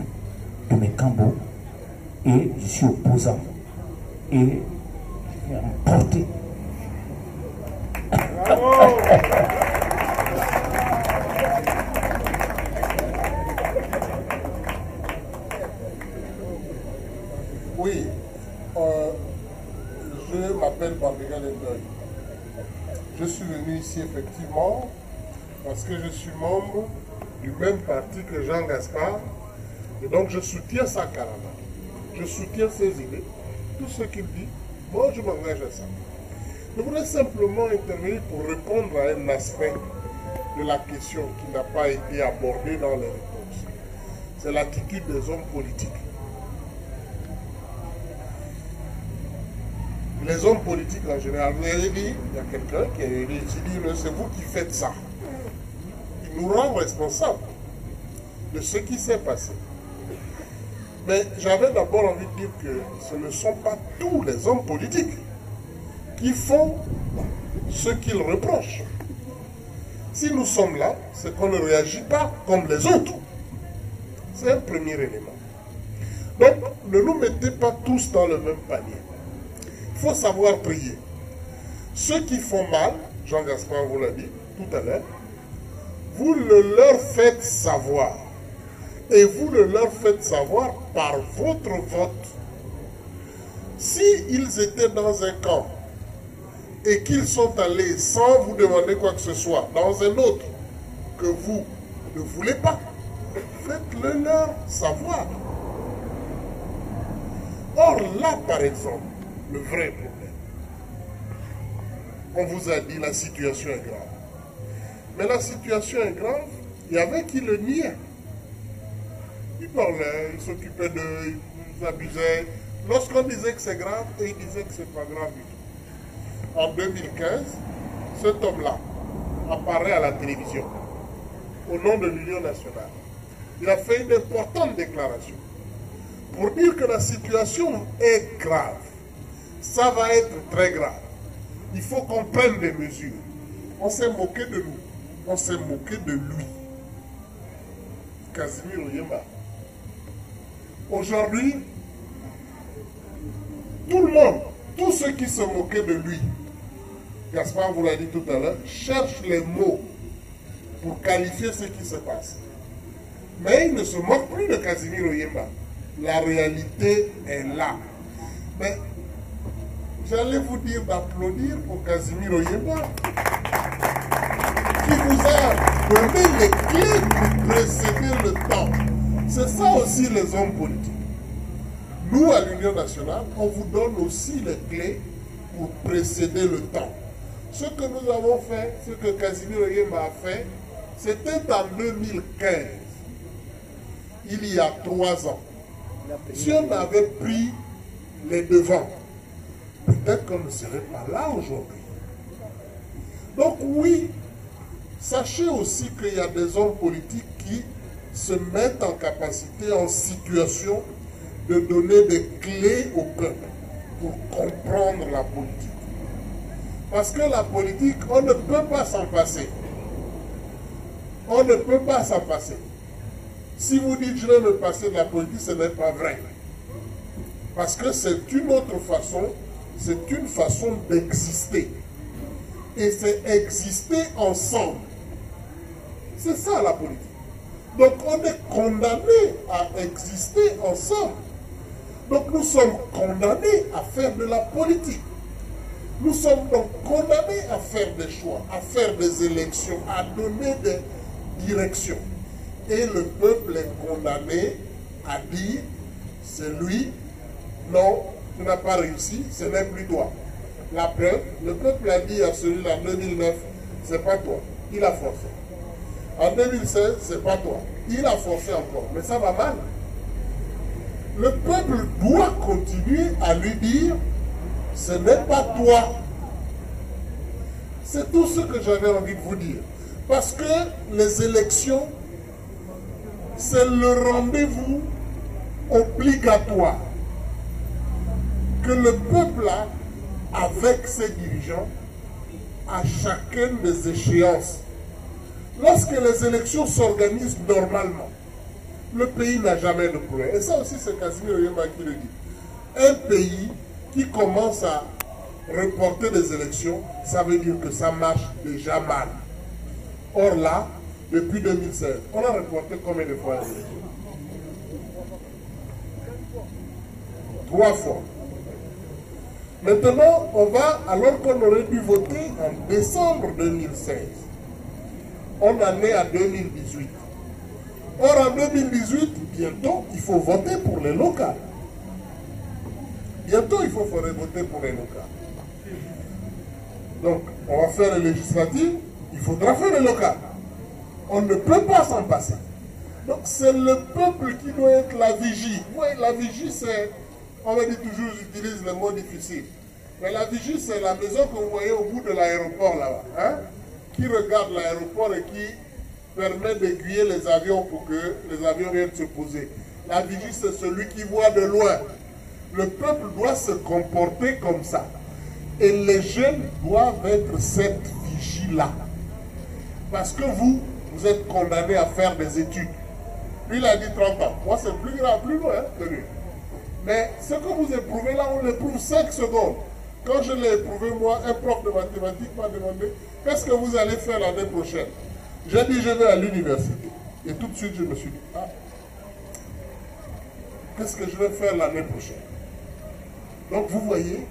de mes Cambo et je suis opposant. Et je vais emporter. Oui, je m'appelle Bambéga Lendeuil. Je suis venu ici effectivement parce que je suis membre du même parti que Jean Gaspard, et donc je soutiens sa caravane. Je soutiens ses idées, tout ce qu'il dit, moi je m'engage à ça. Je voudrais simplement intervenir pour répondre à un aspect de la question qui n'a pas été abordé dans les réponses. C'est l'attitude des hommes politiques. Les hommes politiques en général, vous avez dit, il y a quelqu'un qui a dit, c'est vous qui faites ça. Il nous rend responsables de ce qui s'est passé. Mais j'avais d'abord envie de dire que ce ne sont pas tous les hommes politiques qui font ce qu'ils reprochent. Si nous sommes là, c'est qu'on ne réagit pas comme les autres. C'est un premier élément. Donc, ne nous mettez pas tous dans le même panier. Il faut savoir prier. Ceux qui font mal, Jean Gaspard vous l'a dit tout à l'heure, vous le leur faites savoir. Et vous le leur faites savoir par votre vote. S'ils étaient dans un camp et qu'ils sont allés sans vous demander quoi que ce soit dans un autre que vous ne voulez pas, faites-le leur savoir. Or là, par exemple, le vrai problème, on vous a dit la situation est grave. Mais la situation est grave, il y avait qui le niait. Ils parlaient, ils s'occupaient d'eux, ils abusaient. Lorsqu'on disait que c'est grave, ils disaient que c'est pas grave du tout. En 2015, cet homme-là apparaît à la télévision au nom de l'Union nationale. Il a fait une importante déclaration pour dire que la situation est grave. Ça va être très grave. Il faut qu'on prenne des mesures. On s'est moqué de nous. On s'est moqué de lui. Casimir Oyemba. Aujourd'hui, tout le monde, tous ceux qui se moquaient de lui, Gaspard vous l'a dit tout à l'heure, cherchent les mots pour qualifier ce qui se passe. Mais il ne se moque plus de Casimir Oyemba. La réalité est là. Mais j'allais vous dire d'applaudir pour Casimir Oyemba, qui vous a donné les clés pour précéder le temps. C'est ça aussi les hommes politiques. Nous, à l'Union nationale, on vous donne aussi les clés pour précéder le temps. Ce que nous avons fait, ce que Casimir Oyemba a fait, c'était en 2015, il y a 3 ans. Si on avait pris les devants, peut-être qu'on ne serait pas là aujourd'hui. Donc oui, sachez aussi qu'il y a des hommes politiques qui se mettent en capacité, en situation de donner des clés au peuple pour comprendre la politique. Parce que la politique, on ne peut pas s'en passer. On ne peut pas s'en passer. Si vous dites je vais me passer de la politique, ce n'est pas vrai. Parce que c'est une autre façon, c'est une façon d'exister. Et c'est exister ensemble. C'est ça la politique. Donc on est condamné à exister ensemble. Donc nous sommes condamnés à faire de la politique. Nous sommes donc condamnés à faire des choix, à faire des élections, à donner des directions. Et le peuple est condamné à dire, c'est lui, non, tu n'as pas réussi, ce n'est plus toi. La preuve, le peuple a dit à celui-là en 2009, c'est pas toi, il a forcé. En 2016, c'est pas toi, il a forcé encore, mais ça va mal. Le peuple doit continuer à lui dire, ce n'est pas toi. C'est tout ce que j'avais envie de vous dire. Parce que les élections, c'est le rendez-vous obligatoire que le peuple a avec ses dirigeants à chacune des échéances. Lorsque les élections s'organisent normalement, le pays n'a jamais de problème. Et ça aussi, c'est Casimir Oyemba qui le dit. Un pays qui commence à reporter des élections, ça veut dire que ça marche déjà mal. Or là, depuis 2016, on a reporté combien de fois les élections? 3 fois. Maintenant, on va, alors qu'on aurait dû voter en décembre 2016, on en est à 2018. Or, en 2018, bientôt, il faut voter pour les locales. Bientôt, il faut voter pour les locales. Donc, on va faire les législatives, il faudra faire les locales. On ne peut pas s'en passer. Donc, c'est le peuple qui doit être la vigie. Oui, la vigie, c'est, on va dire toujours, j'utilise le mot difficile. Mais la vigie, c'est la maison que vous voyez au bout de l'aéroport là-bas, hein, qui regarde l'aéroport et qui permet d'aiguiller les avions pour que les avions viennent se poser. La vigie, c'est celui qui voit de loin. Le peuple doit se comporter comme ça. Et les jeunes doivent être cette vigie-là. Parce que vous êtes condamnés à faire des études. Lui, il a dit 30 ans. Moi, c'est plus grave, plus loin que lui. Mais ce que vous éprouvez là, on l'éprouve 5 secondes. Quand je l'ai éprouvé, moi, un prof de mathématiques m'a demandé « Qu'est-ce que vous allez faire l'année prochaine ?» J'ai dit « Je vais à l'université. » Et tout de suite, je me suis dit « Ah, qu'est-ce que je vais faire l'année prochaine ?» Donc, vous voyez,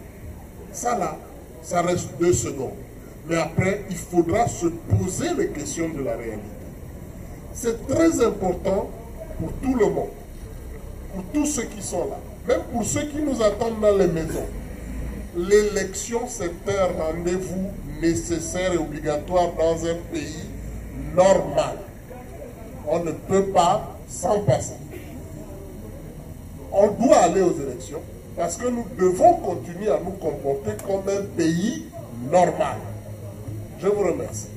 ça là, ça reste 2 secondes. Mais après, il faudra se poser les questions de la réalité. C'est très important pour tout le monde, pour tous ceux qui sont là, même pour ceux qui nous attendent dans les maisons. L'élection, c'est un rendez-vous nécessaire et obligatoire dans un pays normal. On ne peut pas s'en passer. On doit aller aux élections parce que nous devons continuer à nous comporter comme un pays normal. Je vous remercie.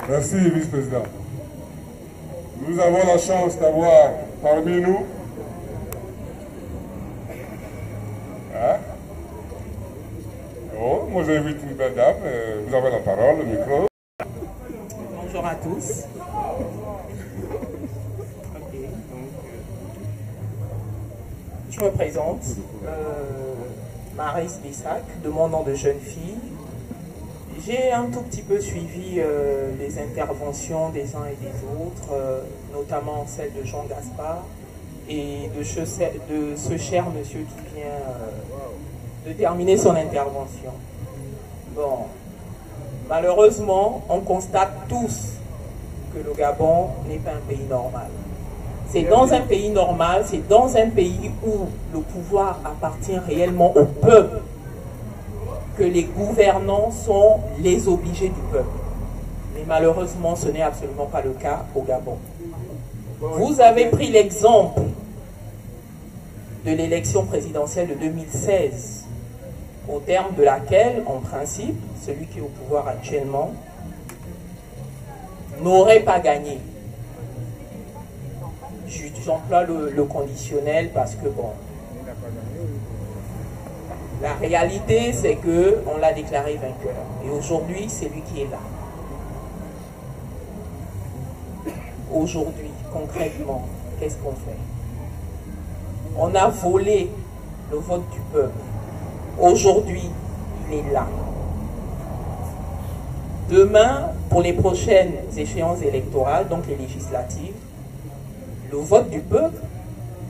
Merci, vice-président. Nous avons la chance d'avoir parmi nous moi j'invite une belle dame, vous avez la parole, le micro. Bonjour à tous. Je me présente, Maryse Bissac, de mon nom de jeune fille. J'ai un tout petit peu suivi les interventions des uns et des autres, notamment celle de Jean Gaspard et de ce cher monsieur qui vient de terminer son intervention. Bon, malheureusement, on constate tous que le Gabon n'est pas un pays normal. C'est dans un pays normal, c'est dans un pays où le pouvoir appartient réellement au peuple que les gouvernants sont les obligés du peuple. Mais malheureusement, ce n'est absolument pas le cas au Gabon. Vous avez pris l'exemple de l'élection présidentielle de 2016, au terme de laquelle, en principe, celui qui est au pouvoir actuellement n'aurait pas gagné. J'emploie le conditionnel parce que, bon, la réalité, c'est qu'on l'a déclaré vainqueur. Et aujourd'hui, c'est lui qui est là. Aujourd'hui, concrètement, qu'est-ce qu'on fait? On a volé le vote du peuple. Aujourd'hui, il est là. Demain, pour les prochaines échéances électorales, donc les législatives, le vote du peuple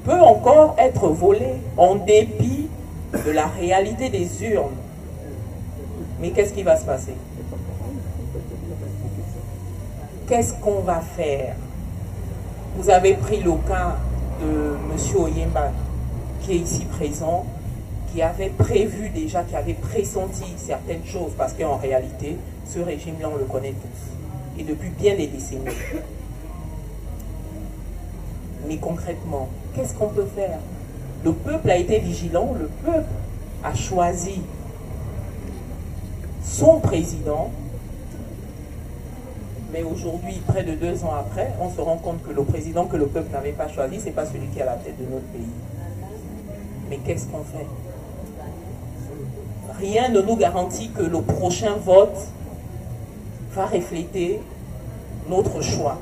peut encore être volé en dépit de la réalité des urnes. Mais qu'est-ce qui va se passer? Qu'est-ce qu'on va faire? Vous avez pris le cas de M. Oyemba, qui est ici présent, qui avait prévu déjà, qui avait pressenti certaines choses, parce qu'en réalité, ce régime-là, on le connaît tous, et depuis bien des décennies. Mais concrètement, qu'est-ce qu'on peut faire? Le peuple a été vigilant, le peuple a choisi son président, mais aujourd'hui, près de 2 ans après, on se rend compte que le président que le peuple n'avait pas choisi, ce n'est pas celui qui est à la tête de notre pays. Mais qu'est-ce qu'on fait? Rien ne nous garantit que le prochain vote va refléter notre choix.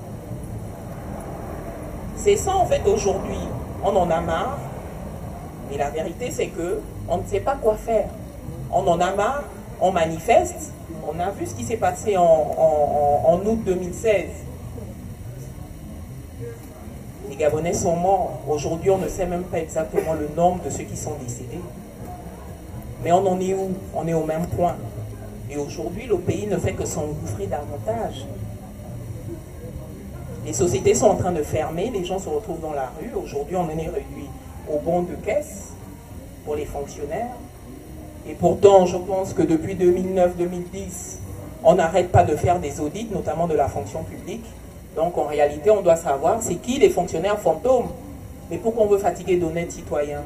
C'est ça en fait aujourd'hui, on en a marre, mais la vérité c'est que on ne sait pas quoi faire. On en a marre, on manifeste, on a vu ce qui s'est passé en août 2016. Les Gabonais sont morts, aujourd'hui on ne sait même pas exactement le nombre de ceux qui sont décédés. Mais on en est où? On est au même point. Et aujourd'hui, le pays ne fait que s'engouffrer davantage. Les sociétés sont en train de fermer, les gens se retrouvent dans la rue. Aujourd'hui, on en est réduit au bon de caisse pour les fonctionnaires. Et pourtant, je pense que depuis 2009-2010, on n'arrête pas de faire des audits, notamment de la fonction publique. Donc en réalité, on doit savoir c'est qui les fonctionnaires fantômes. Mais pourquoi on veut fatiguer d'honnêtes citoyens?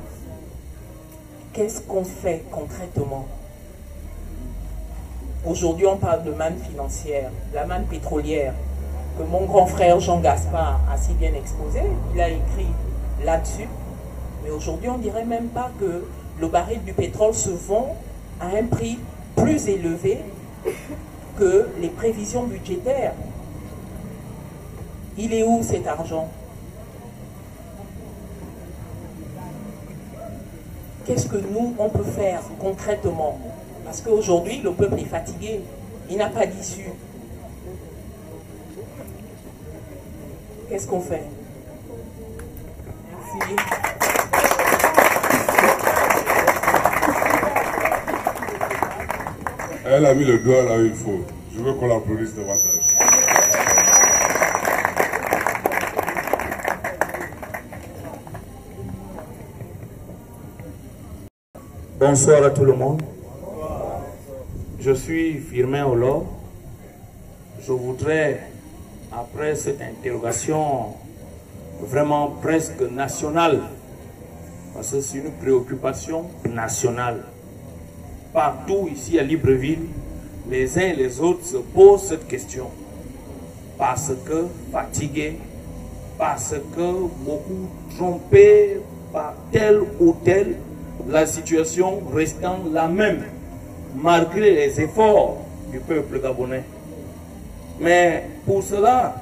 Qu'est-ce qu'on fait concrètement? Aujourd'hui, on parle de manne financière, la manne pétrolière, que mon grand frère Jean Gaspard a si bien exposé. Il a écrit là-dessus. Mais aujourd'hui, on ne dirait même pas que le baril du pétrole se vend à un prix plus élevé que les prévisions budgétaires. Il est où cet argent? Qu'est-ce que nous, on peut faire concrètement? Parce qu'aujourd'hui, le peuple est fatigué. Il n'a pas d'issue. Qu'est-ce qu'on fait? Merci. Elle a mis le doigt là où il faut. Je veux qu'on l'applaudisse davantage. Bonsoir à tout le monde. Je suis Firmin Olo. Je voudrais, après cette interrogation vraiment presque nationale, parce que c'est une préoccupation nationale, partout ici à Libreville, les uns et les autres se posent cette question. Parce que fatigués, parce que beaucoup trompés par tel ou tel, la situation restant la même, malgré les efforts du peuple gabonais. Mais pour cela,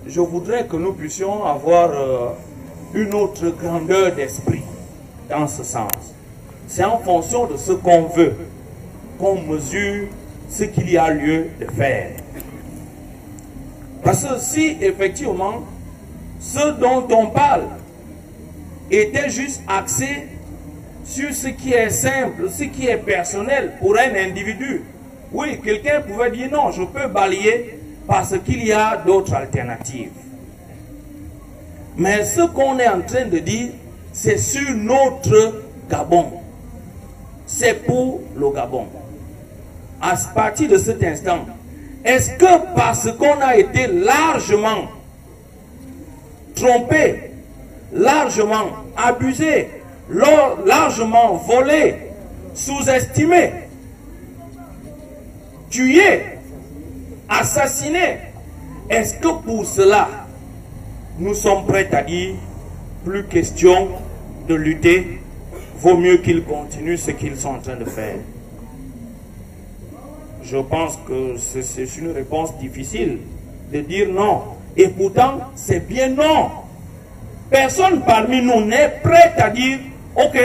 je voudrais que nous puissions avoir une autre grandeur d'esprit dans ce sens. C'est en fonction de ce qu'on veut qu'on mesure ce qu'il y a lieu de faire. Parce que si effectivement ce dont on parle était juste axé sur ce qui est simple, ce qui est personnel pour un individu, oui, quelqu'un pouvait dire non, je peux balayer parce qu'il y a d'autres alternatives. Mais ce qu'on est en train de dire, c'est sur notre Gabon. C'est pour le Gabon. À partir de cet instant, est-ce que parce qu'on a été largement trompé, largement abusé, largement volé, sous-estimé, tué, assassiné, est-ce que pour cela, nous sommes prêts à dire plus question de lutter, vaut mieux qu'ils continuent ce qu'ils sont en train de faire? Je pense que c'est une réponse difficile de dire non. Et pourtant, c'est bien non. Personne parmi nous n'est prêt à dire, ok,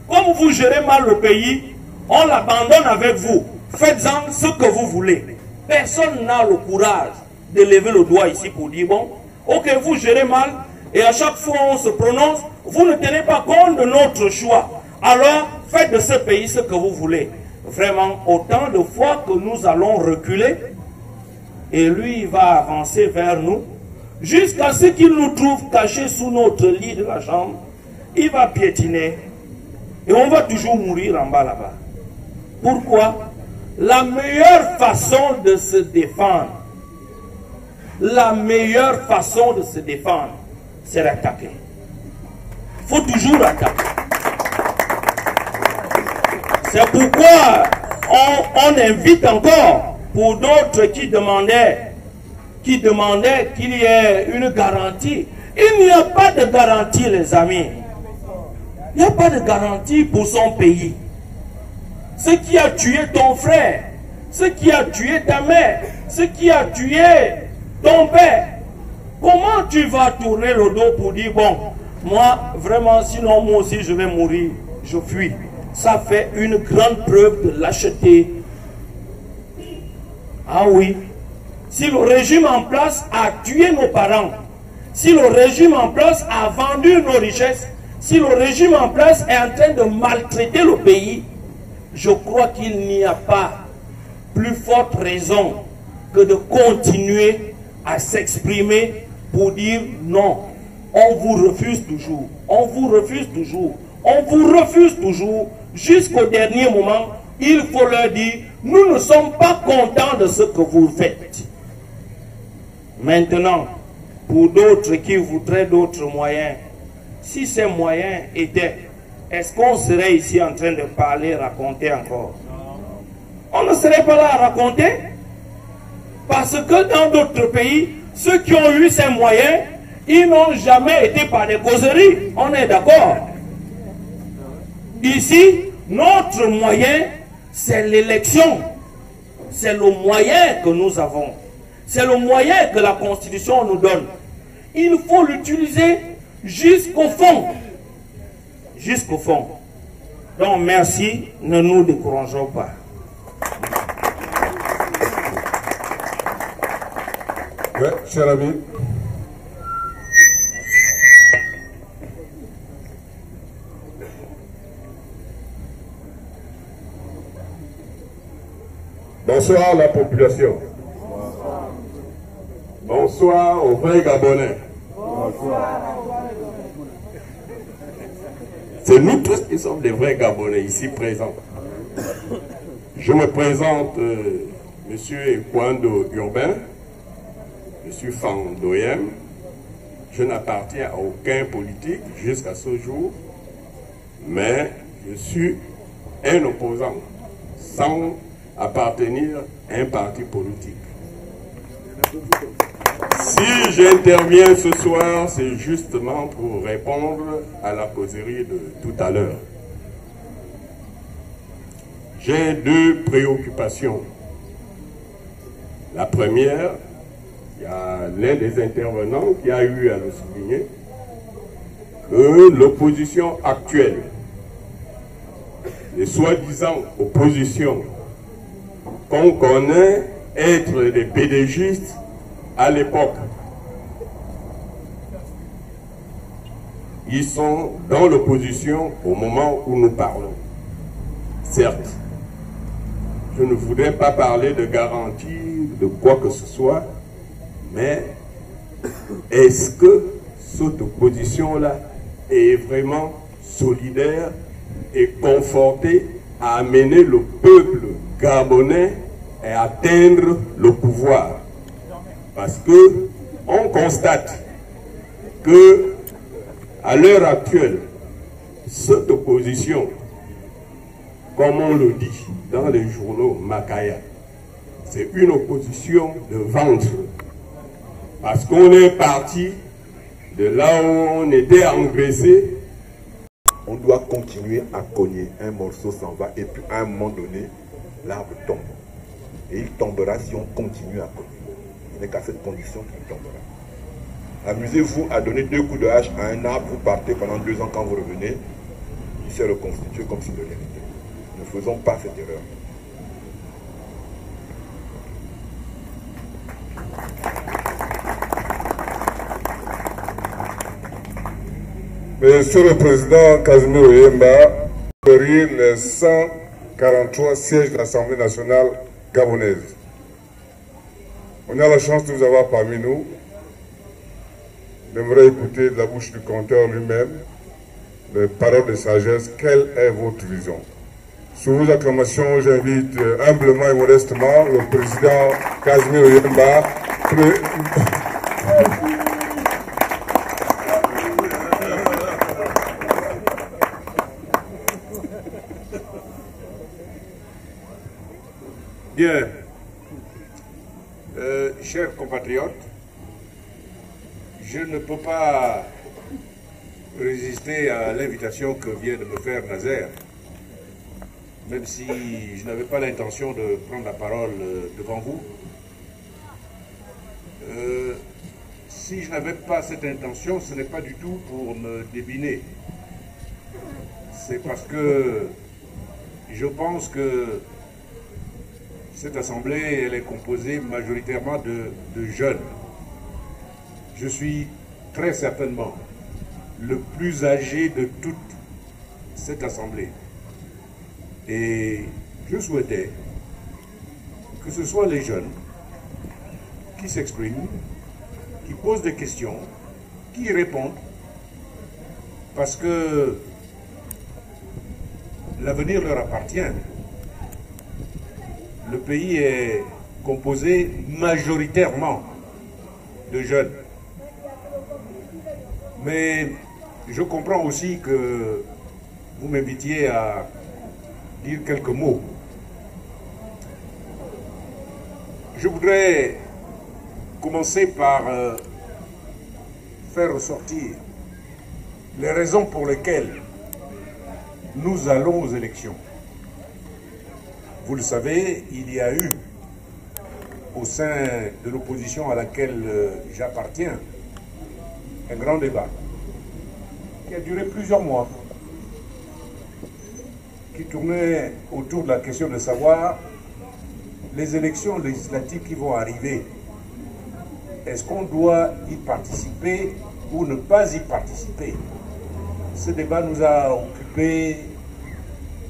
comme vous gérez mal le pays, on l'abandonne avec vous. Faites-en ce que vous voulez. Personne n'a le courage de lever le doigt ici pour dire, bon, ok, vous gérez mal, et à chaque fois on se prononce, vous ne tenez pas compte de notre choix. Alors, faites de ce pays ce que vous voulez. Vraiment, autant de fois que nous allons reculer, et lui, il va avancer vers nous, jusqu'à ce qu'il nous trouve cachés sous notre lit de la chambre, il va piétiner, et on va toujours mourir en bas là-bas. Pourquoi? La meilleure façon de se défendre, c'est d'attaquer. Il faut toujours attaquer. C'est pourquoi on invite encore, pour d'autres qui demandaient qu'il y ait une garantie. Il n'y a pas de garantie, les amis. Il n'y a pas de garantie pour son pays. Ce qui a tué ton frère, ce qui a tué ta mère, ce qui a tué ton père, comment tu vas tourner le dos pour dire, bon, moi, vraiment, sinon moi aussi je vais mourir, je fuis. Ça fait une grande preuve de lâcheté. Ah oui. Si le régime en place a tué nos parents, si le régime en place a vendu nos richesses, si le régime en place est en train de maltraiter le pays, je crois qu'il n'y a pas plus forte raison que de continuer à s'exprimer pour dire non. On vous refuse toujours, on vous refuse toujours, on vous refuse toujours, jusqu'au dernier moment, il faut leur dire, nous ne sommes pas contents de ce que vous faites. Maintenant, pour d'autres qui voudraient d'autres moyens, si ces moyens étaient, est-ce qu'on serait ici en train de parler, raconter encore? On ne serait pas là à raconter, parce que dans d'autres pays, ceux qui ont eu ces moyens, ils n'ont jamais été par des causeries. On est d'accord? Ici, notre moyen, c'est l'élection. C'est le moyen que nous avons. C'est le moyen que la Constitution nous donne. Il faut l'utiliser jusqu'au fond. Jusqu'au fond. Donc merci, ne nous décourageons pas. Oui, cher ami. Bonsoir la population. Bonsoir aux vrais Gabonais. C'est nous tous qui sommes des vrais Gabonais ici présents. Je me présente, Monsieur Kwando Urbain. Je suis Fandoyem. Je n'appartiens à aucun politique jusqu'à ce jour, mais je suis un opposant sans appartenir à un parti politique. Si j'interviens ce soir, c'est justement pour répondre à la causerie de tout à l'heure. J'ai deux préoccupations. La première, il y a l'un des intervenants qui a eu à le souligner, que l'opposition actuelle, les soi-disant oppositions qu'on connaît être des pédégistes à l'époque, ils sont dans l'opposition au moment où nous parlons. Certes, je ne voudrais pas parler de garantie de quoi que ce soit, mais est-ce que cette opposition-là est vraiment solidaire et confortée à amener le peuple gabonais à atteindre le pouvoir? Parce que on constate que à l'heure actuelle, cette opposition, comme on le dit dans les journaux Makaya, c'est une opposition de ventre. Parce qu'on est parti de là où on était engraissé. On doit continuer à cogner. Un morceau s'en va et puis à un moment donné, l'arbre tombe. Et il tombera si on continue à cogner. Ce n'est qu'à cette condition qu'il tombera. Amusez-vous à donner 2 coups de hache à un arbre, vous partez pendant 2 ans, quand vous revenez, il s'est reconstitué comme si de rien n'était. Ne faisons pas cette erreur. Monsieur le Président Casimir Oyemba, les 143 sièges de l'Assemblée nationale gabonaise. On a la chance de vous avoir parmi nous. J'aimerais écouter de la bouche du compteur lui-même les paroles de sagesse. Quelle est votre vision? Sous vos acclamations, j'invite humblement et modestement le Président Casimir Oyemba. Bien, chers compatriotes, je ne peux pas résister à l'invitation que vient de me faire Nazaire, même si je n'avais pas l'intention de prendre la parole devant vous. Si je n'avais pas cette intention, ce n'est pas du tout pour me débiner. C'est parce que je pense que cette assemblée, elle est composée majoritairement de jeunes. Je suis très certainement le plus âgé de toute cette assemblée. Et je souhaitais que ce soit les jeunes qui s'expriment, qui posent des questions, qui y répondent, parce que l'avenir leur appartient. Le pays est composé majoritairement de jeunes. Mais je comprends aussi que vous m'invitiez à dire quelques mots. Je voudrais commencer par faire ressortir les raisons pour lesquelles nous allons aux élections. Vous le savez, il y a eu au sein de l'opposition à laquelle j'appartiens un grand débat qui a duré plusieurs mois, qui tournait autour de la question de savoir les élections législatives qui vont arriver. Est-ce qu'on doit y participer ou ne pas y participer? Ce débat nous a occupés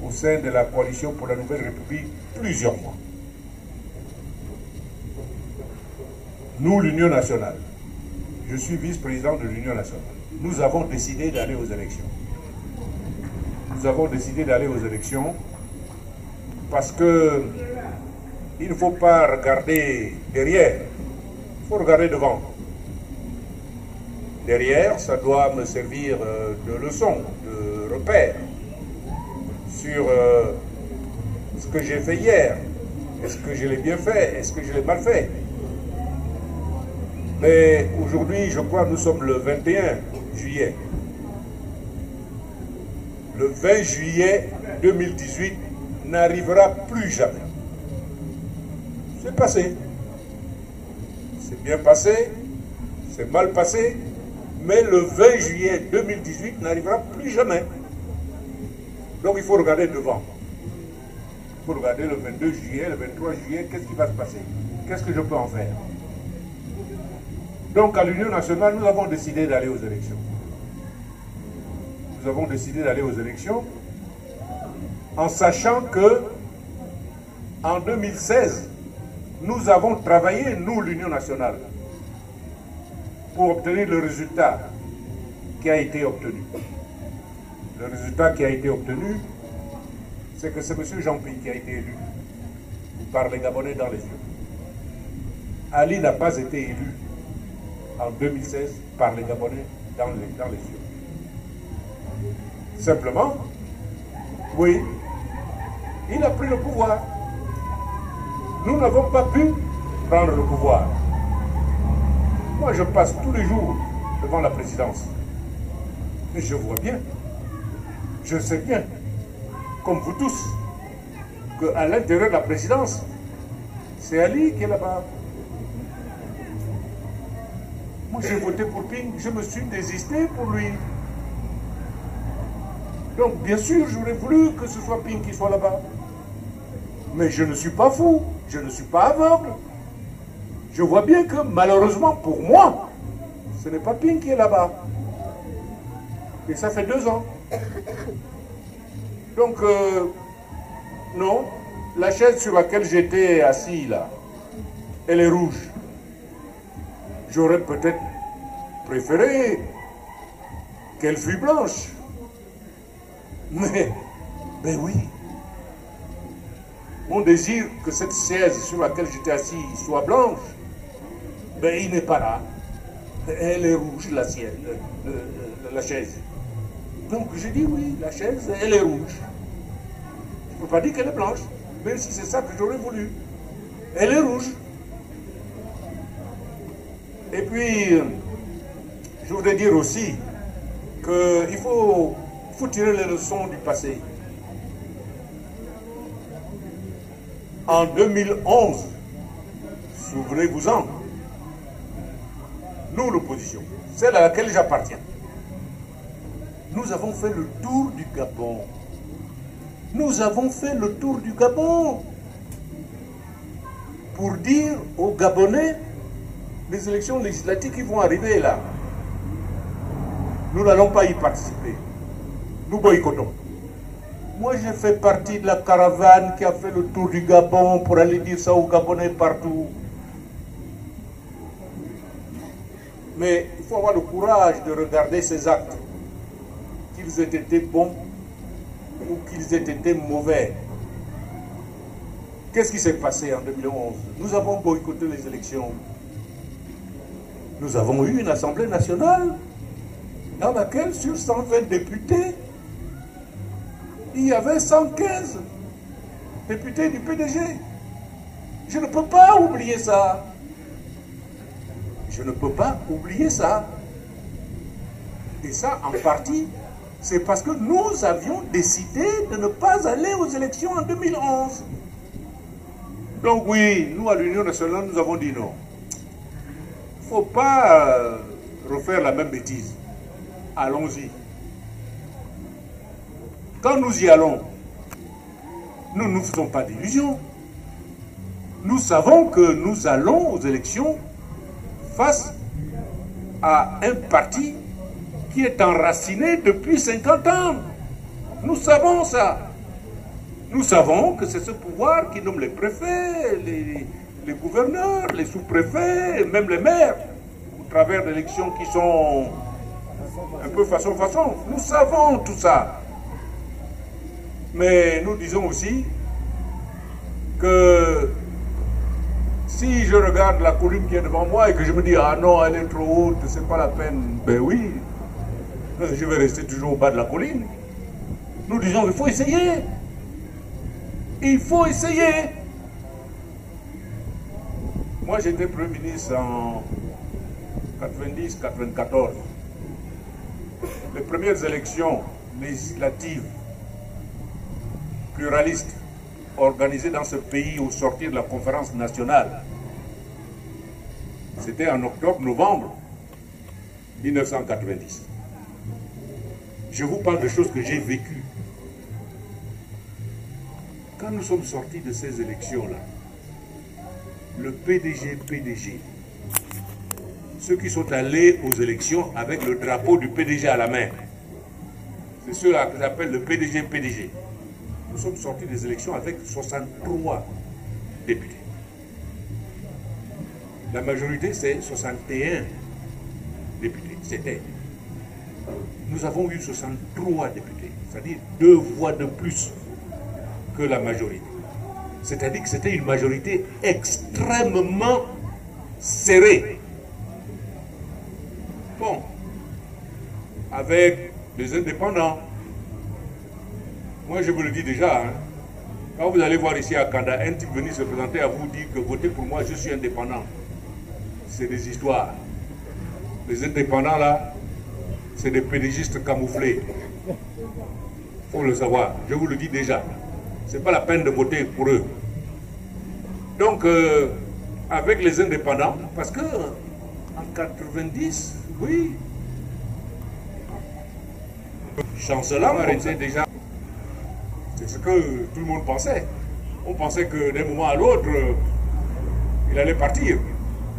au sein de la coalition pour la Nouvelle République plusieurs mois. Nous, l'Union nationale, je suis vice-président de l'Union nationale, nous avons décidé d'aller aux élections. Nous avons décidé d'aller aux élections parce que il ne faut pas regarder derrière, il faut regarder devant. Derrière, ça doit me servir de leçon, de repère sur ce que j'ai fait hier. Est-ce que je l'ai bien fait? Est-ce que je l'ai mal fait? Mais aujourd'hui, je crois que nous sommes le 21 juillet. Le 20 juillet 2018 n'arrivera plus jamais. C'est passé. C'est bien passé, c'est mal passé, mais le 20 juillet 2018 n'arrivera plus jamais. Donc il faut regarder devant. Il faut regarder le 22 juillet, le 23 juillet, qu'est-ce qui va se passer? Qu'est-ce que je peux en faire? Donc à l'Union nationale, nous avons décidé d'aller aux élections. Nous avons décidé d'aller aux élections en sachant que en 2016, nous avons travaillé, nous, l'Union nationale, pour obtenir le résultat qui a été obtenu. Le résultat qui a été obtenu, c'est que c'est M. Jean-Pierre qui a été élu par les Gabonais dans les yeux. Ali n'a pas été élu en 2016 par les Gabonais dans les yeux. Simplement, oui, il a pris le pouvoir. Nous n'avons pas pu prendre le pouvoir. Moi, je passe tous les jours devant la présidence. Et je vois bien, je sais bien, comme vous tous, qu'à l'intérieur de la présidence, c'est Ali qui est là-bas. Moi, j'ai voté pour Ping, je me suis désisté pour lui. Donc, bien sûr, j'aurais voulu que ce soit Ping qui soit là-bas. Mais je ne suis pas fou, je ne suis pas aveugle. Je vois bien que, malheureusement pour moi, ce n'est pas Ping qui est là-bas. Et ça fait 2 ans. Donc, non, la chaise sur laquelle j'étais assis, là, elle est rouge. J'aurais peut-être préféré qu'elle fût blanche. Mais oui. Mon désir que cette chaise sur laquelle j'étais assis soit blanche, ben il n'est pas là. Elle est rouge, la sienne, la chaise. Donc j'ai dit oui, la chaise, elle est rouge. Je ne peux pas dire qu'elle est blanche, même si c'est ça que j'aurais voulu. Elle est rouge. Et puis, je voudrais dire aussi qu'il faut tirer les leçons du passé. En 2011, souvenez-vous-en, nous, l'opposition, celle à laquelle j'appartiens, nous avons fait le tour du Gabon. Nous avons fait le tour du Gabon pour dire aux Gabonais les élections législatives qui vont arriver là. Nous n'allons pas y participer. Nous boycottons. Moi, j'ai fait partie de la caravane qui a fait le tour du Gabon pour aller dire ça aux Gabonais partout. Mais il faut avoir le courage de regarder ces actes, qu'ils aient été bons ou qu'ils aient été mauvais. Qu'est-ce qui s'est passé en 2011? Nous avons boycotté les élections. Nous avons eu une Assemblée nationale dans laquelle, sur 120 députés, il y avait 115 députés du PDG. Je ne peux pas oublier ça. Je ne peux pas oublier ça. Et ça, en partie, c'est parce que nous avions décidé de ne pas aller aux élections en 2011. Donc oui, nous, à l'Union nationale, nous avons dit non. Il ne faut pas refaire la même bêtise. Allons-y. Quand nous y allons, nous ne nous faisons pas d'illusions. Nous savons que nous allons aux élections face à un parti qui est enraciné depuis 50 ans. Nous savons ça. Nous savons que c'est ce pouvoir qui nomme les préfets, les gouverneurs, les sous-préfets, et même les maires, au travers d'élections qui sont un peu façon. Nous savons tout ça. Mais nous disons aussi que si je regarde la colline qui est devant moi et que je me dis « Ah non, elle est trop haute, c'est pas la peine », ben oui, je vais rester toujours au bas de la colline. Nous disons « Il faut essayer ». Il faut essayer. Moi, j'étais Premier ministre en 90-94. Les premières élections législatives pluralistes organisées dans ce pays au sortir de la conférence nationale, c'était en octobre-novembre 1990. Je vous parle de choses que j'ai vécues. Quand nous sommes sortis de ces élections-là, le PDG, ceux qui sont allés aux élections avec le drapeau du PDG à la main, c'est ceux-là que j'appelle le PDG. Nous sommes sortis des élections avec 63 députés. La majorité, c'est 61 députés. C'était. Nous avons eu 63 députés, c'est-à-dire 2 voix de plus que la majorité. C'est-à-dire que c'était une majorité extrêmement serrée. Bon, avec les indépendants. Moi, je vous le dis déjà, hein, quand vous allez voir ici à Kanda, un type venir se présenter à vous dire que votez pour moi, je suis indépendant. C'est des histoires. Les indépendants là, c'est des pédégistes camouflés. Il faut le savoir, je vous le dis déjà. C'est pas la peine de voter pour eux. Donc, avec les indépendants, parce que en 90, oui, chancelant était déjà. C'est ce que tout le monde pensait. On pensait que d'un moment à l'autre, il allait partir.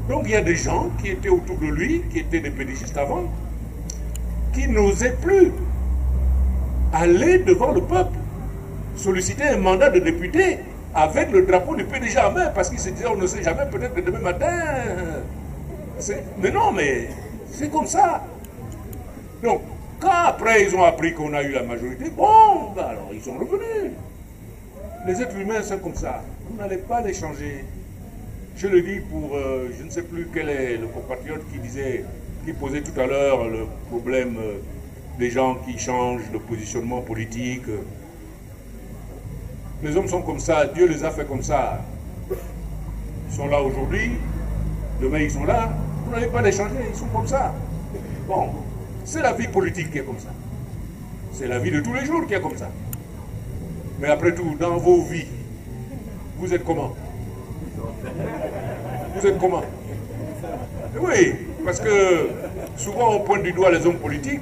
Donc il y a des gens qui étaient autour de lui, qui étaient des pédégistes avant, qui n'osaient plus aller devant le peuple, solliciter un mandat de député avec le drapeau du PDG en main, parce qu'ils se disaient, on ne sait jamais, peut-être que demain matin... Mais non, mais c'est comme ça. Donc, quand après ils ont appris qu'on a eu la majorité, bon, ben alors ils sont revenus. Les êtres humains sont comme ça. Vous n'allez pas les changer. Je le dis pour, je ne sais plus quel est le compatriote qui posait tout à l'heure le problème des gens qui changent de positionnement politique. Les hommes sont comme ça, Dieu les a fait comme ça. Ils sont là aujourd'hui, demain ils sont là, vous n'allez pas les changer, ils sont comme ça. Bon, c'est la vie politique qui est comme ça. C'est la vie de tous les jours qui est comme ça. Mais après tout, dans vos vies, vous êtes comment? Vous êtes comment? Oui, parce que souvent on pointe du doigt les hommes politiques,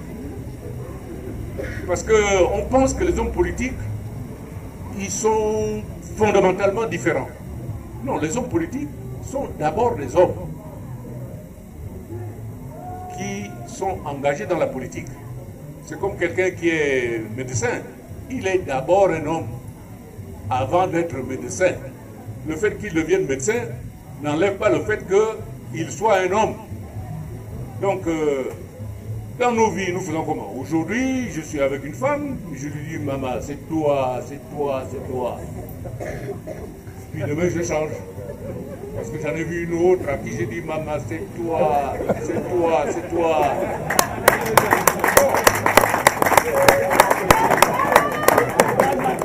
parce qu'on pense que les hommes politiques, ils sont fondamentalement différents. Non, les hommes politiques sont d'abord des hommes qui sont engagés dans la politique. C'est comme quelqu'un qui est médecin. Il est d'abord un homme avant d'être médecin. Le fait qu'il devienne médecin n'enlève pas le fait qu'il soit un homme. Donc, dans nos vies, nous faisons comment? Aujourd'hui, je suis avec une femme, je lui dis, maman, c'est toi, c'est toi, c'est toi. Puis demain, je change. Parce que j'en ai vu une autre à qui j'ai dit, maman, c'est toi, c'est toi, c'est toi.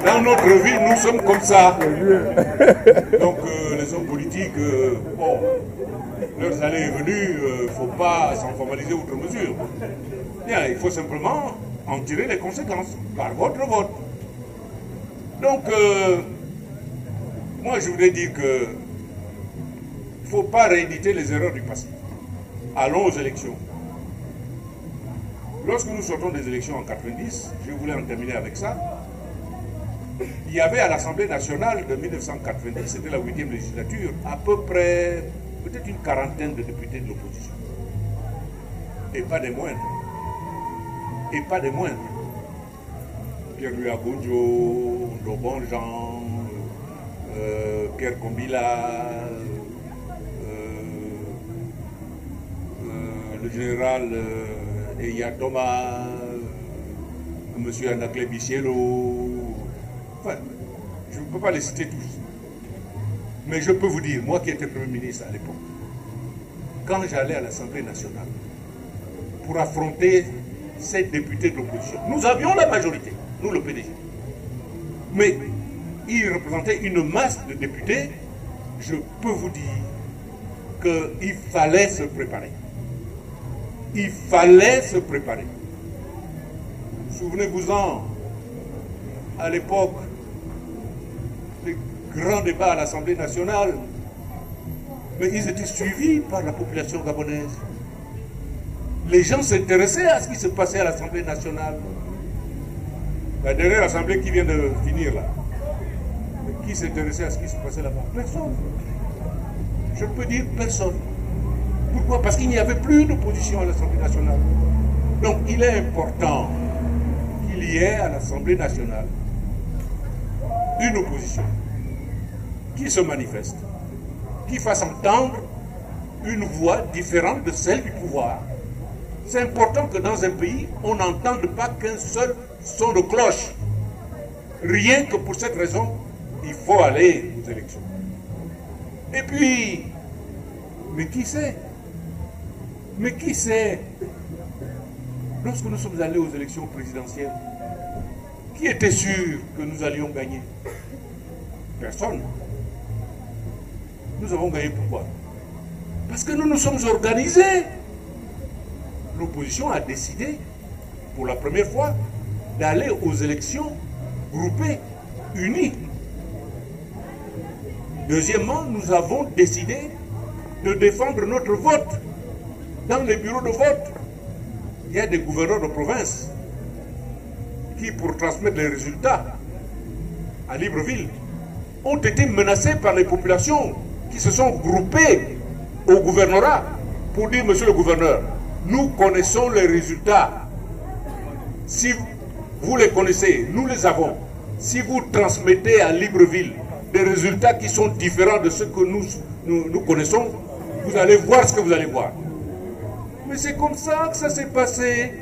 Dans notre vie, nous sommes comme ça. Donc, les hommes politiques, bon, leurs allées et venues, il ne faut pas s'en formaliser outre mesure. Bien, il faut simplement en tirer les conséquences par votre vote. Donc, moi, je voudrais dire que il ne faut pas rééditer les erreurs du passé. Allons aux élections. Lorsque nous sortons des élections en 90, je voulais en terminer avec ça, il y avait à l'Assemblée nationale de 1990, c'était la 8e législature, à peu près, peut-être une quarantaine de députés de l'opposition. Et pas des moindres. Et pas des moindres. Pierre-Louis Agodjo, Ndobon Jean, Pierre Kombila, le général Eya Thomas, M. Anakle Bichielo. Enfin, je ne peux pas les citer tous. Mais je peux vous dire, moi qui étais Premier ministre à l'époque, quand j'allais à l'Assemblée nationale pour affronter ces députés de l'opposition, nous avions la majorité, nous le PDG. Mais ils représentaient une masse de députés, je peux vous dire qu'il fallait se préparer. Il fallait se préparer. Souvenez-vous-en, à l'époque, les grands débats à l'Assemblée nationale, mais ils étaient suivis par la population gabonaise. Les gens s'intéressaient à ce qui se passait à l'Assemblée nationale. La dernière assemblée qui vient de finir là, qui s'intéressait à ce qui se passait là-bas? Personne. Je peux dire personne. Pourquoi? Parce qu'il n'y avait plus d'opposition à l'Assemblée nationale. Donc il est important qu'il y ait à l'Assemblée nationale une opposition qui se manifeste, qui fasse entendre une voix différente de celle du pouvoir. C'est important que dans un pays, on n'entende pas qu'un seul son de cloche. Rien que pour cette raison, il faut aller aux élections. Et puis, mais qui sait? Mais qui sait? Lorsque nous sommes allés aux élections présidentielles, qui était sûr que nous allions gagner? Personne. Nous avons gagné pourquoi? Parce que nous nous sommes organisés. L'opposition a décidé, pour la première fois, d'aller aux élections groupées, unies. Deuxièmement, nous avons décidé de défendre notre vote dans les bureaux de vote. Il y a des gouverneurs de province qui, pour transmettre les résultats à Libreville, ont été menacés par les populations qui se sont groupées au gouvernorat pour dire, monsieur le gouverneur, nous connaissons les résultats. Si vous les connaissez, nous les avons. Si vous transmettez à Libreville des résultats qui sont différents de ceux que nous connaissons, vous allez voir ce que vous allez voir. Mais c'est comme ça que ça s'est passé.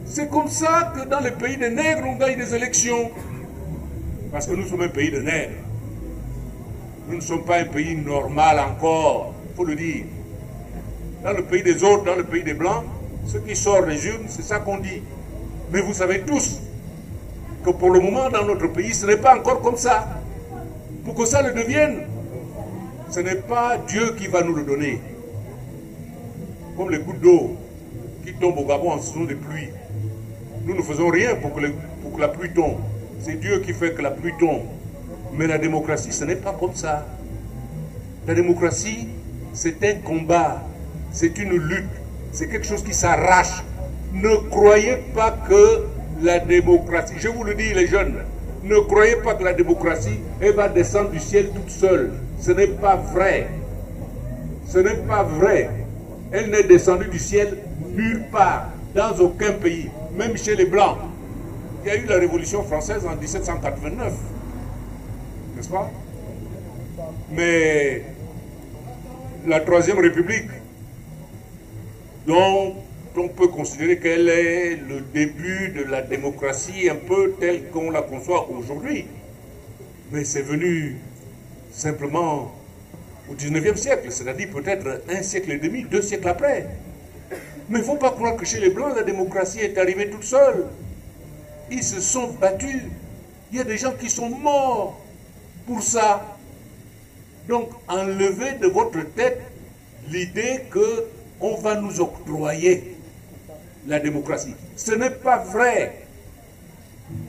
C'est comme ça que dans le pays des nègres, on gagne des élections. Parce que nous sommes un pays de nègres. Nous ne sommes pas un pays normal encore, il faut le dire. Dans le pays des autres, dans le pays des blancs, ce qui sort des urnes, c'est ça qu'on dit. Mais vous savez tous que pour le moment, dans notre pays, ce n'est pas encore comme ça. Pour que ça le devienne, ce n'est pas Dieu qui va nous le donner. Comme les gouttes d'eau qui tombent au Gabon en saison de pluie. Nous ne faisons rien pour que la pluie tombe. C'est Dieu qui fait que la pluie tombe. Mais la démocratie, ce n'est pas comme ça. La démocratie, c'est un combat. C'est une lutte. C'est quelque chose qui s'arrache. Ne croyez pas que la démocratie, je vous le dis les jeunes, ne croyez pas que la démocratie, elle va descendre du ciel toute seule. Ce n'est pas vrai. Ce n'est pas vrai. Elle n'est descendue du ciel nulle part, dans aucun pays. même chez les Blancs. Il y a eu la Révolution française en 1789, n'est-ce pas? Mais la Troisième République, dont on peut considérer qu'elle est le début de la démocratie un peu telle qu'on la conçoit aujourd'hui, mais c'est venu simplement au 19e siècle, c'est-à-dire peut-être un siècle et demi, 2 siècles après. Mais il ne faut pas croire que chez les Blancs, la démocratie est arrivée toute seule. Ils se sont battus. Il y a des gens qui sont morts pour ça. Donc, enlevez de votre tête l'idée qu'on va nous octroyer la démocratie. Ce n'est pas vrai.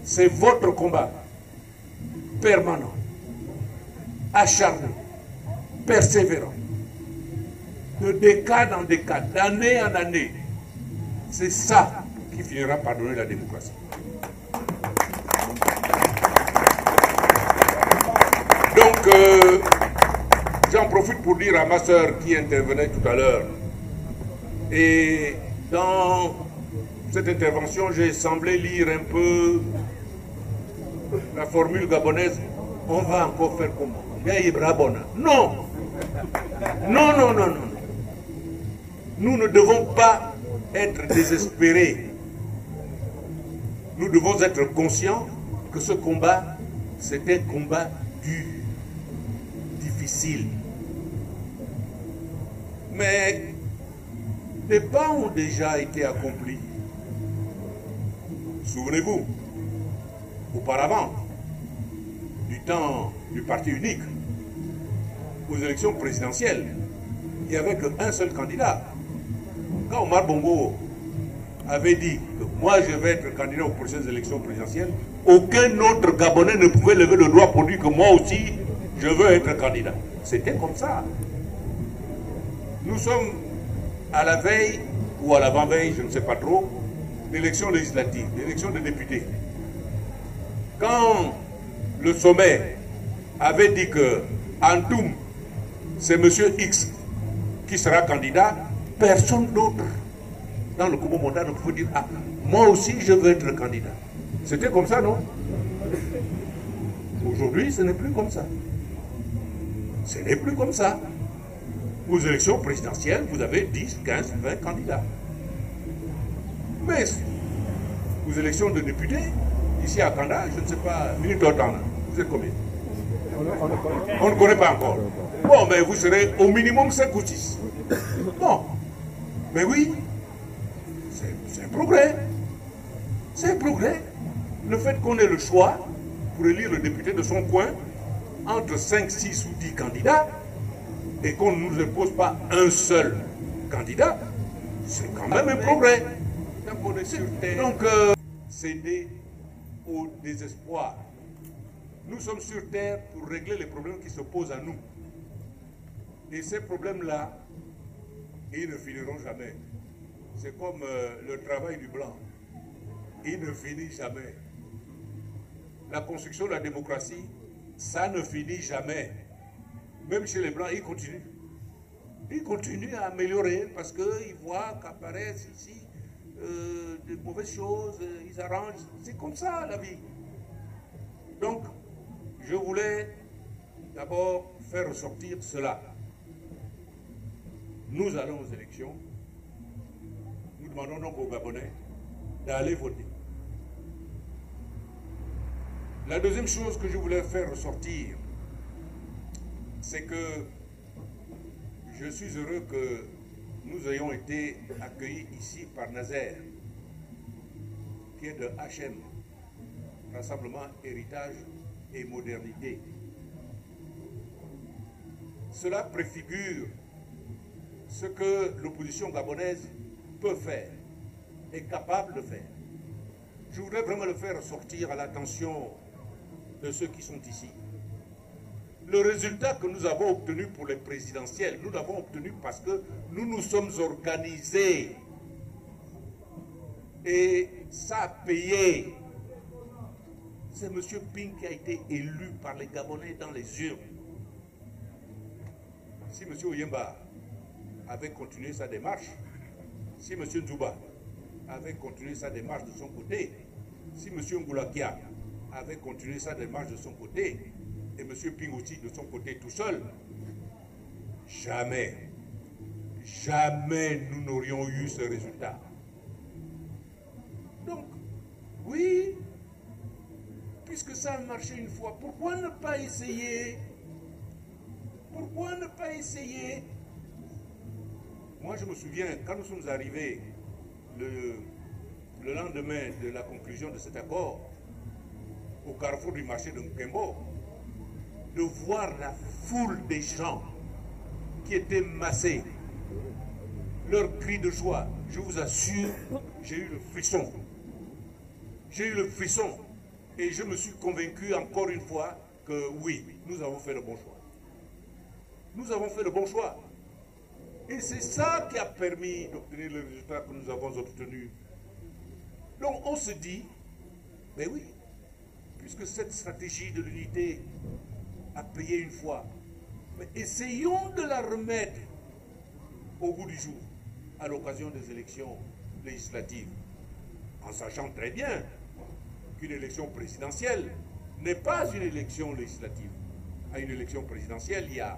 C'est votre combat permanent, acharné, persévérant, de décade en décade, d'année en année. C'est ça qui finira par donner la démocratie. Donc, j'en profite pour dire à ma sœur qui intervenait tout à l'heure, et dans cette intervention, j'ai semblé lire un peu la formule gabonaise, on va encore faire comment? Non! Non, non, non, non. Nous ne devons pas être désespérés. Nous devons être conscients que ce combat, c'est un combat dur, difficile. Mais des pas ont déjà été accomplis. Souvenez-vous, auparavant, du temps du parti unique, aux élections présidentielles, il n'y avait qu'un seul candidat. Quand Omar Bongo avait dit que moi je vais être candidat aux prochaines élections présidentielles, aucun autre Gabonais ne pouvait lever le doigt pour dire que moi aussi je veux être candidat. C'était comme ça. Nous sommes à la veille ou à l'avant-veille, je ne sais pas trop, d'élections législatives, d'élections de députés. Quand le sommet avait dit que Antoum, c'est M. X qui sera candidat, personne d'autre dans le Congo mondial ne pouvait dire « Ah, moi aussi je veux être candidat ». C'était comme ça, non? Aujourd'hui, ce n'est plus comme ça. Ce n'est plus comme ça. Aux élections présidentielles, vous avez 10, 15, 20 candidats. Mais aux élections de députés, ici à Kanda, je ne sais pas, minute au temps, vous êtes combien? On ne connaît pas encore. Bon, mais vous serez au minimum 5 ou 6. Bon, mais oui, c'est un progrès. C'est un progrès. Le fait qu'on ait le choix pour élire le député de son coin entre 5, 6 ou 10 candidats et qu'on ne nous impose pas un seul candidat, c'est quand même un progrès. Donc, céder au désespoir. Nous sommes sur Terre pour régler les problèmes qui se posent à nous. Et ces problèmes-là, ils ne finiront jamais. C'est comme le travail du blanc. Il ne finit jamais. La construction de la démocratie, ça ne finit jamais. Même chez les blancs, ils continuent. Ils continuent à améliorer parce qu'ils voient qu'apparaissent ici de mauvaises choses, ils arrangent. C'est comme ça la vie. Donc, je voulais d'abord faire ressortir cela. Nous allons aux élections. Nous demandons donc aux Gabonais d'aller voter. La deuxième chose que je voulais faire ressortir, c'est que je suis heureux que nous ayons été accueillis ici par Nazaire, qui est de HM, Rassemblement, Héritage et Modernité. Cela préfigure ce que l'opposition gabonaise peut faire, est capable de faire. Je voudrais vraiment le faire sortir à l'attention de ceux qui sont ici. Le résultat que nous avons obtenu pour les présidentielles, nous l'avons obtenu parce que nous nous sommes organisés. Et ça a payé. C'est M. Ping qui a été élu par les Gabonais dans les urnes. Si M. Oyemba avait continué sa démarche, si M. Nzouba avait continué sa démarche de son côté, si M. Ngoulakia avait continué sa démarche de son côté, et M. Pingouti de son côté tout seul, jamais, jamais nous n'aurions eu ce résultat. Donc, oui, puisque ça a marché une fois, pourquoi ne pas essayer? Pourquoi ne pas essayer? Moi, je me souviens, quand nous sommes arrivés le lendemain de la conclusion de cet accord, au carrefour du marché de Nkembo, de voir la foule des gens qui étaient massés, leurs cris de joie, je vous assure, j'ai eu le frisson. J'ai eu le frisson et je me suis convaincu encore une fois que oui, nous avons fait le bon choix. Nous avons fait le bon choix. Et c'est ça qui a permis d'obtenir le résultat que nous avons obtenu. Donc on se dit, mais oui, puisque cette stratégie de l'unité a payé une fois, mais essayons de la remettre au goût du jour à l'occasion des élections législatives, en sachant très bien qu'une élection présidentielle n'est pas une élection législative. À une élection présidentielle, il y a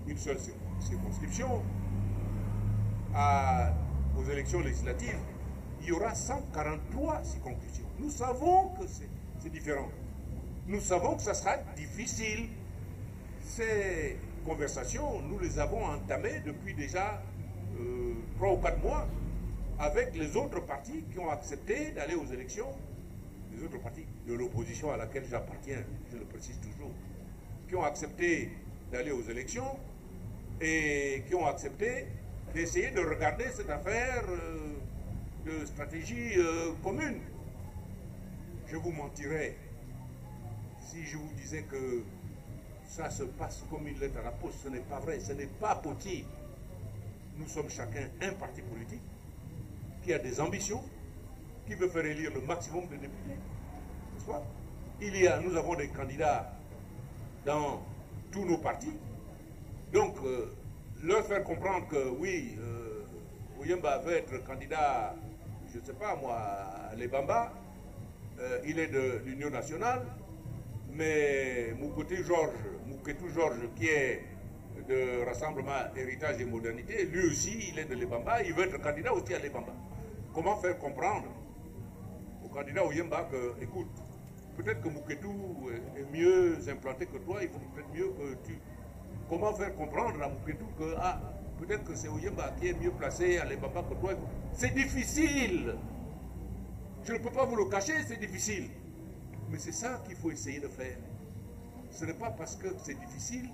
une seule circonscription. Aux élections législatives, il y aura 143 circonscriptions. Nous savons que c'est différent. Nous savons que ça sera difficile. Ces conversations, nous les avons entamées depuis déjà 3 ou 4 mois avec les autres partis qui ont accepté d'aller aux élections, les autres partis de l'opposition à laquelle j'appartiens, je le précise toujours, qui ont accepté d'aller aux élections et qui ont accepté d'essayer de regarder cette affaire de stratégie commune. Je vous mentirais si je vous disais que ça se passe comme une lettre à la poste. Ce n'est pas vrai, ce n'est pas possible. Nous sommes chacun un parti politique qui a des ambitions, qui veut faire élire le maximum de députés. N'est-ce pas? Nous avons des candidats dans tous nos partis. Donc, leur faire comprendre que oui, Oyemba veut être candidat, je ne sais pas moi, à l'Ebamba, il est de l'Union nationale, mais Mouketou Georges, qui est de Rassemblement, Héritage et Modernité, lui aussi, il est de l'Ebamba, il veut être candidat aussi à l'Ebamba. Comment faire comprendre au candidat Oyemba que, écoute, peut-être que Mouketou est mieux implanté que toi, il faut peut-être mieux que tu... Comment faire comprendre à Mouketou que peut-être que c'est Oyemba qui est mieux placé à l'Ebamba que toi? C'est difficile. Je ne peux pas vous le cacher, c'est difficile. Mais c'est ça qu'il faut essayer de faire. Ce n'est pas parce que c'est difficile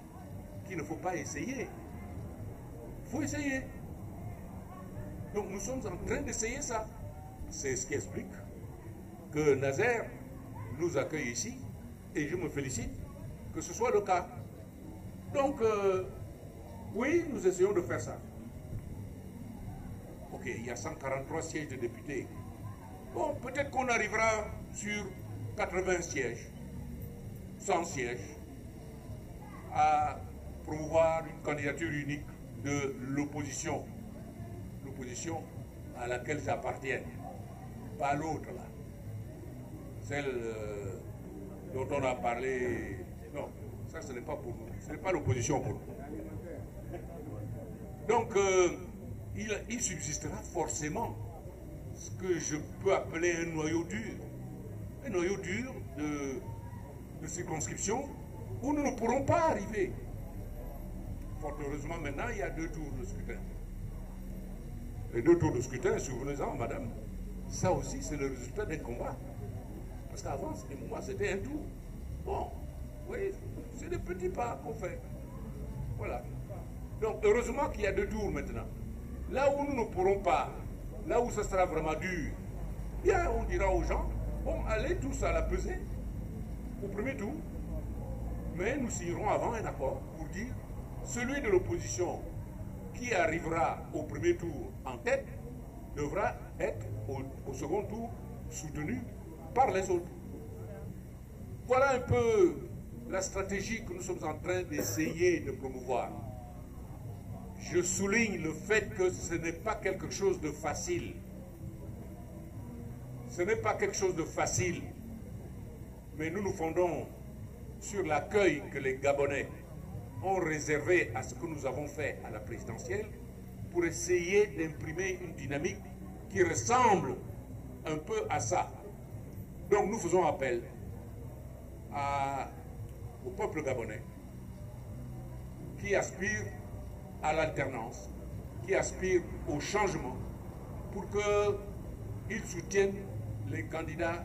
qu'il ne faut pas essayer. Il faut essayer. Donc nous sommes en train d'essayer ça. C'est ce qui explique que Nazer nous accueille ici et je me félicite que ce soit le cas. Donc, oui, nous essayons de faire ça. Ok, il y a 143 sièges de députés. Bon, peut-être qu'on arrivera sur 80 sièges, 100 sièges, à promouvoir une candidature unique de l'opposition. L'opposition à laquelle j'appartiens. Pas l'autre, là. Celle dont on a parlé... Non. Ça, ce n'est pas pour nous. Ce n'est pas l'opposition pour nous. Donc, il subsistera forcément ce que je peux appeler un noyau dur. Un noyau dur de circonscription où nous ne pourrons pas arriver. Fort heureusement, maintenant, il y a 2 tours de scrutin. Les 2 tours de scrutin, souvenez-en, madame, ça aussi, c'est le résultat d'un combat. Parce qu'avant, c'était un tour. Bon. Oui, c'est des petits pas qu'on fait. Voilà. Donc, heureusement qu'il y a 2 tours maintenant. Là où nous ne pourrons pas, là où ce sera vraiment dur, bien, on dira aux gens, bon, allez tous à la pesée, au premier tour. Mais nous signerons avant un accord pour dire, celui de l'opposition qui arrivera au premier tour en tête devra être au second tour soutenu par les autres. Voilà un peu la stratégie que nous sommes en train d'essayer de promouvoir. Je souligne le fait que ce n'est pas quelque chose de facile. Ce n'est pas quelque chose de facile, mais nous nous fondons sur l'accueil que les Gabonais ont réservé à ce que nous avons fait à la présidentielle pour essayer d'imprimer une dynamique qui ressemble un peu à ça. Donc nous faisons appel au peuple gabonais qui aspire à l'alternance, qui aspire au changement, pour qu'ils soutiennent les candidats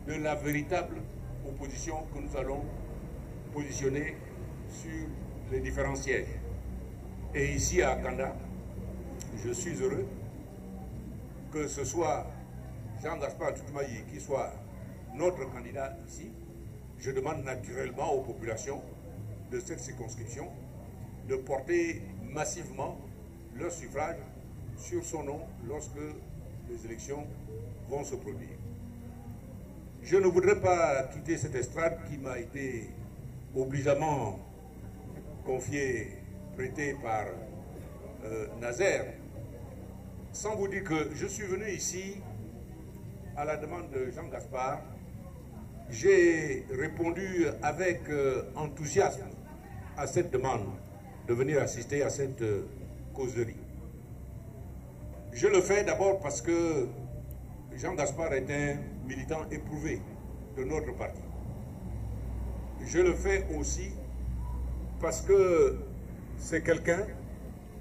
de la véritable opposition que nous allons positionner sur les différents sièges. Et ici à Kanda, je suis heureux que ce soit Jean-Gaspard Tutumayi qui soit notre candidat ici. Je demande naturellement aux populations de cette circonscription de porter massivement leur suffrage sur son nom lorsque les élections vont se produire. Je ne voudrais pas quitter cette estrade qui m'a été obligeamment confiée, prêtée par Nazaire, sans vous dire que je suis venu ici à la demande de Jean-Gaspard. J'ai répondu avec enthousiasme à cette demande de venir assister à cette causerie. Je le fais d'abord parce que Jean-Gaspard est un militant éprouvé de notre parti. Je le fais aussi parce que c'est quelqu'un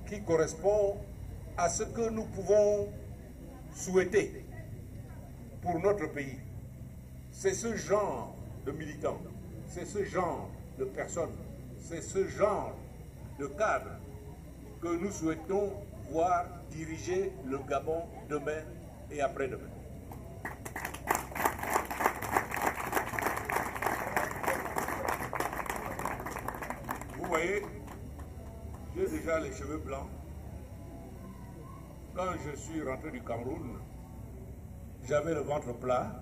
qui correspond à ce que nous pouvons souhaiter pour notre pays. C'est ce genre de militants, c'est ce genre de personnes, c'est ce genre de cadres que nous souhaitons voir diriger le Gabon demain et après-demain. Vous voyez, j'ai déjà les cheveux blancs. Quand je suis rentré du Cameroun, j'avais le ventre plat.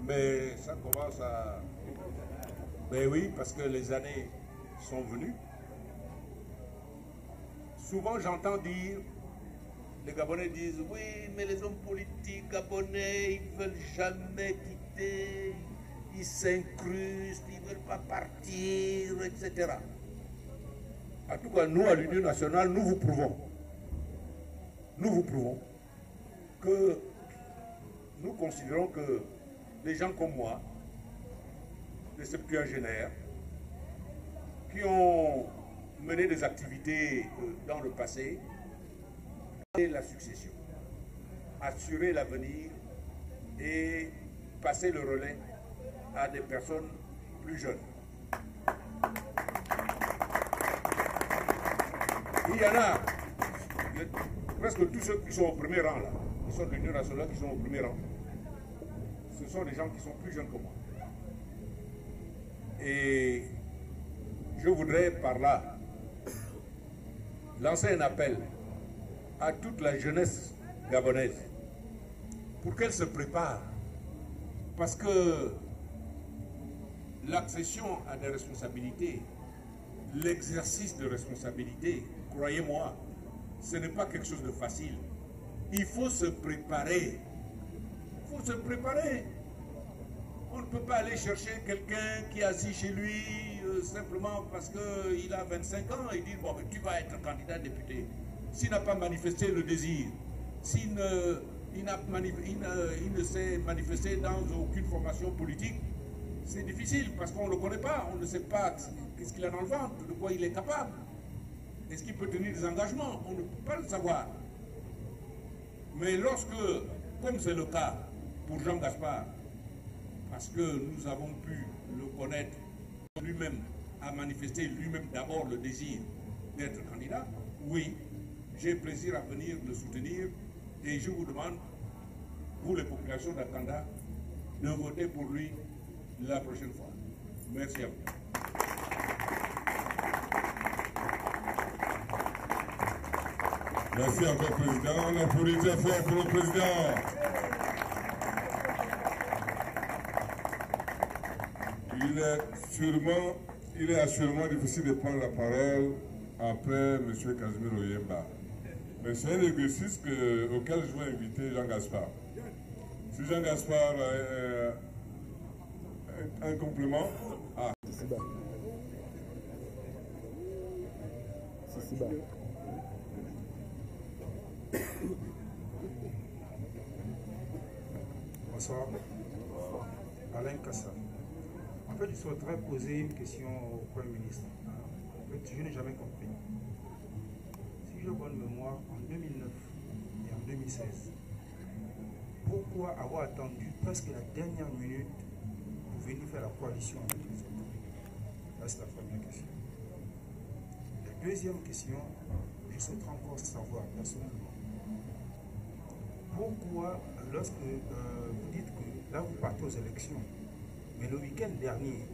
Mais ça commence à... Ben oui, parce que les années sont venues. Souvent j'entends dire, les Gabonais disent, oui, mais les hommes politiques gabonais, ils ne veulent jamais quitter, ils s'incrustent, ils ne veulent pas partir, etc. En tout cas, nous, à l'Union nationale, nous vous prouvons que nous considérons que des gens comme moi, des septuagénaires, qui ont mené des activités dans le passé, la succession, assurer l'avenir et passer le relais à des personnes plus jeunes. Il y en a presque tous ceux qui sont au premier rang là, qui sont de l'Union nationale, qui sont au premier rang. Ce sont des gens qui sont plus jeunes que moi. Et je voudrais par là lancer un appel à toute la jeunesse gabonaise pour qu'elle se prépare. Parce que l'accession à des responsabilités, l'exercice de responsabilité, croyez-moi, ce n'est pas quelque chose de facile. Il faut se préparer. Il faut se préparer. On ne peut pas aller chercher quelqu'un qui est assis chez lui simplement parce qu'il a 25 ans et dire bon, tu vas être candidat député. S'il n'a pas manifesté le désir, s'il ne s'est manifesté dans aucune formation politique, c'est difficile parce qu'on ne le connaît pas, on ne sait pas qu'est-ce qu'il a dans le ventre, de quoi il est capable. Est-ce qu'il peut tenir des engagements? On ne peut pas le savoir. Mais lorsque, comme c'est le cas pour Jean-Gaspard, parce que nous avons pu le connaître, lui-même a manifesté lui-même d'abord le désir d'être candidat, oui, j'ai plaisir à venir le soutenir et je vous demande, vous les populations d'Akanda, de voter pour lui la prochaine fois. Merci à vous. Merci encore, Président. On applaudit très fort pour le Président. Il est assurément difficile de prendre la parole après M. Casimir Oyemba. Mais c'est un exercice auquel je veux inviter Jean-Gaspard. Si Jean Gaspard un complément. Ah. Bonsoir. Alain Kassa. En fait, je souhaiterais poser une question au Premier ministre. En fait, je n'ai jamais compris. Si j'ai bonne mémoire, en 2009 et en 2016, pourquoi avoir attendu presque la dernière minute pour venir faire la coalition avec les autres? Là, c'est la première question. La deuxième question, je souhaiterais encore savoir personnellement. Pourquoi, lorsque vous dites que là vous partez aux élections, mais le week-end dernier,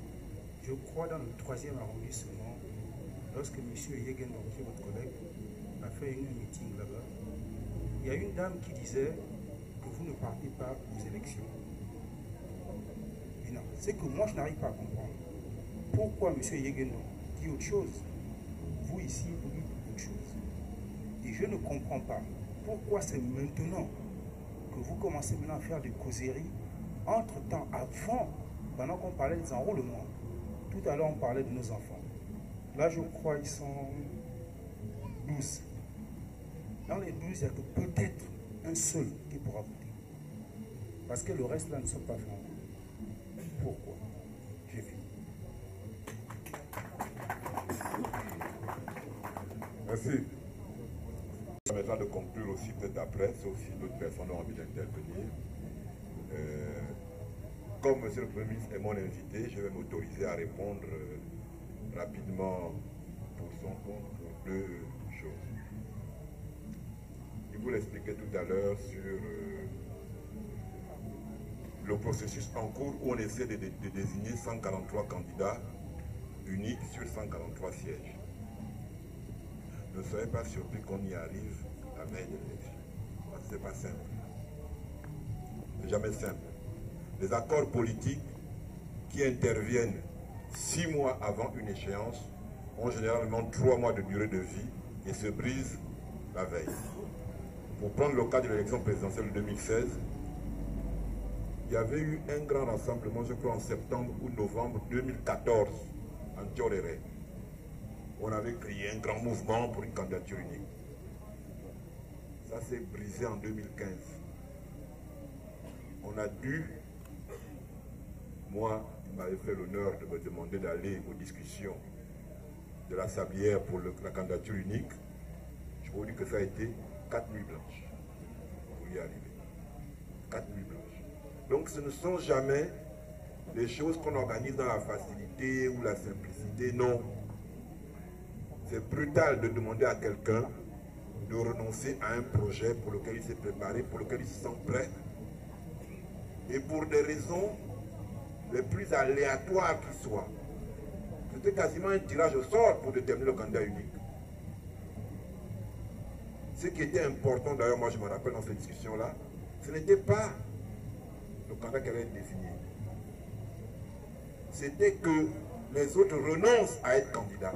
je crois dans le 3e arrondissement, lorsque M. Yegen, votre collègue, a fait une meeting là-bas, il y a une dame qui disait que vous ne partez pas aux élections. Mais non, c'est que moi je n'arrive pas à comprendre. Pourquoi M. Yegen dit autre chose? Vous ici, vous dites autre chose. Et je ne comprends pas pourquoi c'est maintenant que vous commencez maintenant à faire des causeries. Entre-temps, avant, pendant qu'on parlait des enrôlements, tout à l'heure on parlait de nos enfants. Là je crois qu'ils sont 12. Dans les 12, il n'y a que peut-être un seul qui pourra voter. Parce que le reste là ne sont pas francs. Pourquoi? J'ai fini. Merci. Ça permettra de conclure aussi peut-être après, sauf si d'autres personnes ont envie d'intervenir. Comme M. le Premier ministre est mon invité, je vais m'autoriser à répondre rapidement pour son compte pour deux choses. Il vous l'expliquait tout à l'heure sur le processus en cours où on essaie de désigner 143 candidats uniques sur 143 sièges. Ne soyez pas surpris qu'on y arrive la veille de l'élection. Ce n'est pas simple. C'est jamais simple. Les accords politiques qui interviennent 6 mois avant une échéance ont généralement 3 mois de durée de vie et se brisent la veille. Pour prendre le cas de l'élection présidentielle de 2016, il y avait eu un grand rassemblement, je crois en septembre ou novembre 2014, en Thioréré. On avait créé un grand mouvement pour une candidature unique. Ça s'est brisé en 2015. On a dû, moi, il m'avait fait l'honneur de me demander d'aller aux discussions de la Sablière pour la candidature unique. Je vous dis que ça a été 4 nuits blanches pour y arriver. 4 nuits blanches. Donc ce ne sont jamais des choses qu'on organise dans la facilité ou la simplicité, non. C'est brutal de demander à quelqu'un de renoncer à un projet pour lequel il s'est préparé, pour lequel il se sent prêt. Et pour des raisons les plus aléatoires qui soient. C'était quasiment un tirage au sort pour déterminer le candidat unique. Ce qui était important, d'ailleurs, moi je me rappelle dans cette discussion-là, ce n'était pas le candidat qui allait être désigné. C'était que les autres renoncent à être candidats.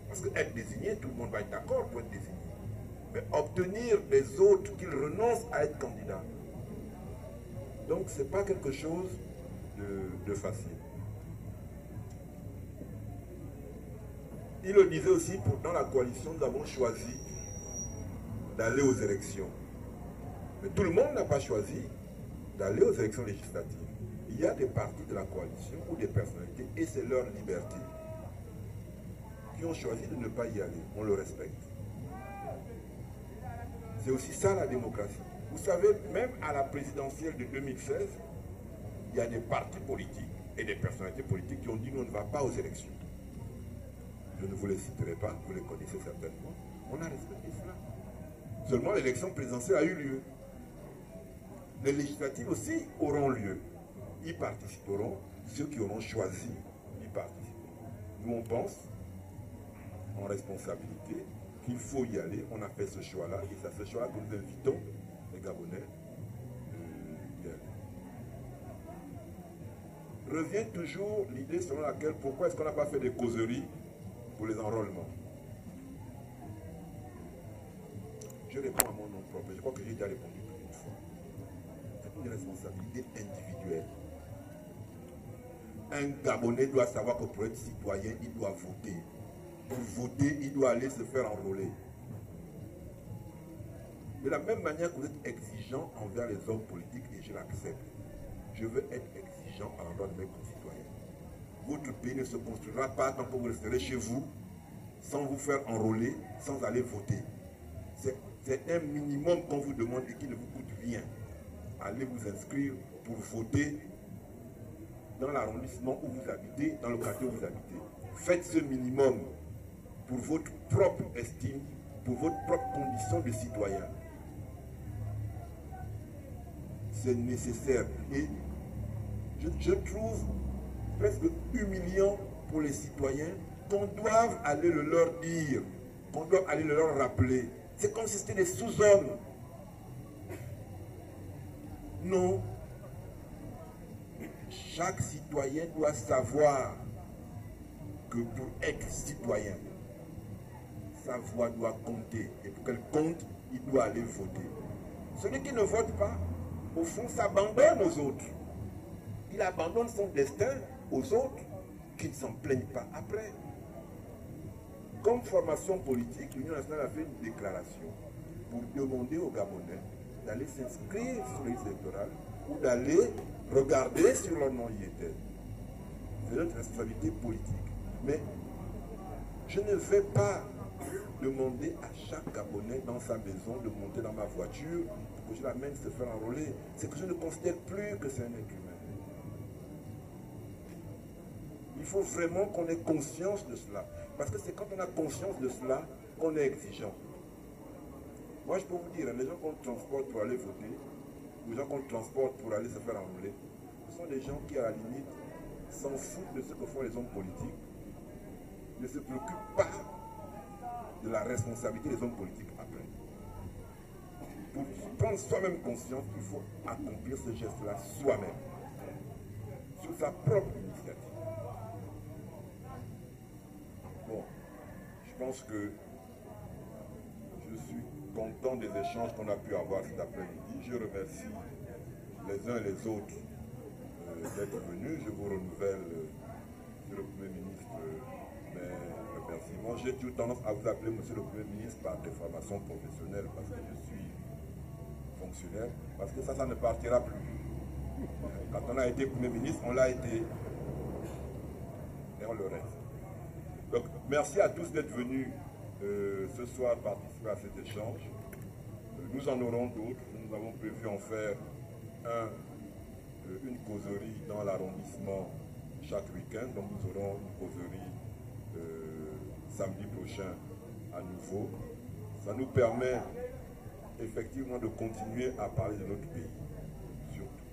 Parce qu'être désigné, tout le monde va être d'accord pour être désigné. Mais obtenir des autres qu'ils renoncent à être candidats. Donc ce n'est pas quelque chose de facile. Il le disait aussi, dans la coalition, nous avons choisi d'aller aux élections. Mais tout le monde n'a pas choisi d'aller aux élections législatives. Il y a des partis de la coalition ou des personnalités, et c'est leur liberté, qui ont choisi de ne pas y aller. On le respecte. C'est aussi ça la démocratie. Vous savez, même à la présidentielle de 2016, il y a des partis politiques et des personnalités politiques qui ont dit qu'on ne va pas aux élections. Je ne vous les citerai pas, vous les connaissez certainement. On a respecté cela. Seulement l'élection présidentielle a eu lieu. Les législatives aussi auront lieu. Y participeront ceux qui auront choisi d'y participer. Nous on pense, en responsabilité, qu'il faut y aller. On a fait ce choix-là, et c'est à ce choix-là que nous invitons les Gabonais d'y aller. Revient toujours l'idée selon laquelle pourquoi est-ce qu'on n'a pas fait des causeries pour les enrôlements. Je réponds à mon nom propre. Je crois que j'ai déjà répondu plus d'une fois. C'est une responsabilité individuelle. Un Gabonais doit savoir que pour être citoyen, il doit voter. Pour voter, il doit aller se faire enrôler. De la même manière que vous êtes exigeant envers les hommes politiques, et je l'accepte, je veux être exigeant à l'endroit de mes concitoyens. Votre pays ne se construira pas tant que vous resterez chez vous, sans vous faire enrôler, sans aller voter. C'est un minimum qu'on vous demande et qui ne vous coûte rien. Allez vous inscrire pour voter dans l'arrondissement où vous habitez, dans le quartier où vous habitez. Faites ce minimum pour votre propre estime, pour votre propre condition de citoyen. C'est nécessaire. Et je trouve presque humiliant pour les citoyens qu'on doive aller le leur dire, qu'on doive aller le leur rappeler. C'est comme si c'était des sous-hommes. Non. Chaque citoyen doit savoir que pour être citoyen, sa voix doit compter. Et pour qu'elle compte, il doit aller voter. Celui qui ne vote pas, au fond, s'abandonne aux autres. Il abandonne son destin aux autres qui ne s'en plaignent pas après. Comme formation politique, l'Union nationale a fait une déclaration pour demander aux Gabonais d'aller s'inscrire sur les listes électorales ou d'aller regarder si leur nom y était. C'est notre responsabilité politique. Mais je ne vais pas demander à chaque Gabonais dans sa maison de monter dans ma voiture pour que je l'amène se faire enrôler. C'est que je ne considère plus que c'est un être humain. Il faut vraiment qu'on ait conscience de cela. Parce que c'est quand on a conscience de cela qu'on est exigeant. Moi, je peux vous dire, les gens qu'on transporte pour aller voter, ou les gens qu'on transporte pour aller se faire enrôler, ce sont des gens qui, à la limite, s'en foutent de ce que font les hommes politiques, ne se préoccupent pas de la responsabilité des hommes politiques après. Pour prendre soi-même conscience, il faut accomplir ce geste-là soi-même, sur sa propre initiative. Bon, je pense que je suis content des échanges qu'on a pu avoir cet après-midi. Je remercie les uns et les autres d'être venus. Je vous renouvelle, Monsieur le Premier ministre, mes remerciements. J'ai toujours tendance à vous appeler Monsieur le Premier ministre par déformation professionnelle parce que je suis fonctionnaire, parce que ça ne partira plus. Quand on a été Premier ministre, on l'a été et on le reste. Donc, merci à tous d'être venus ce soir participer à cet échange. Nous en aurons d'autres. Nous avons prévu en faire une causerie dans l'arrondissement chaque week-end. Donc, nous aurons une causerie samedi prochain à nouveau. Ça nous permet effectivement de continuer à parler de notre pays, surtout.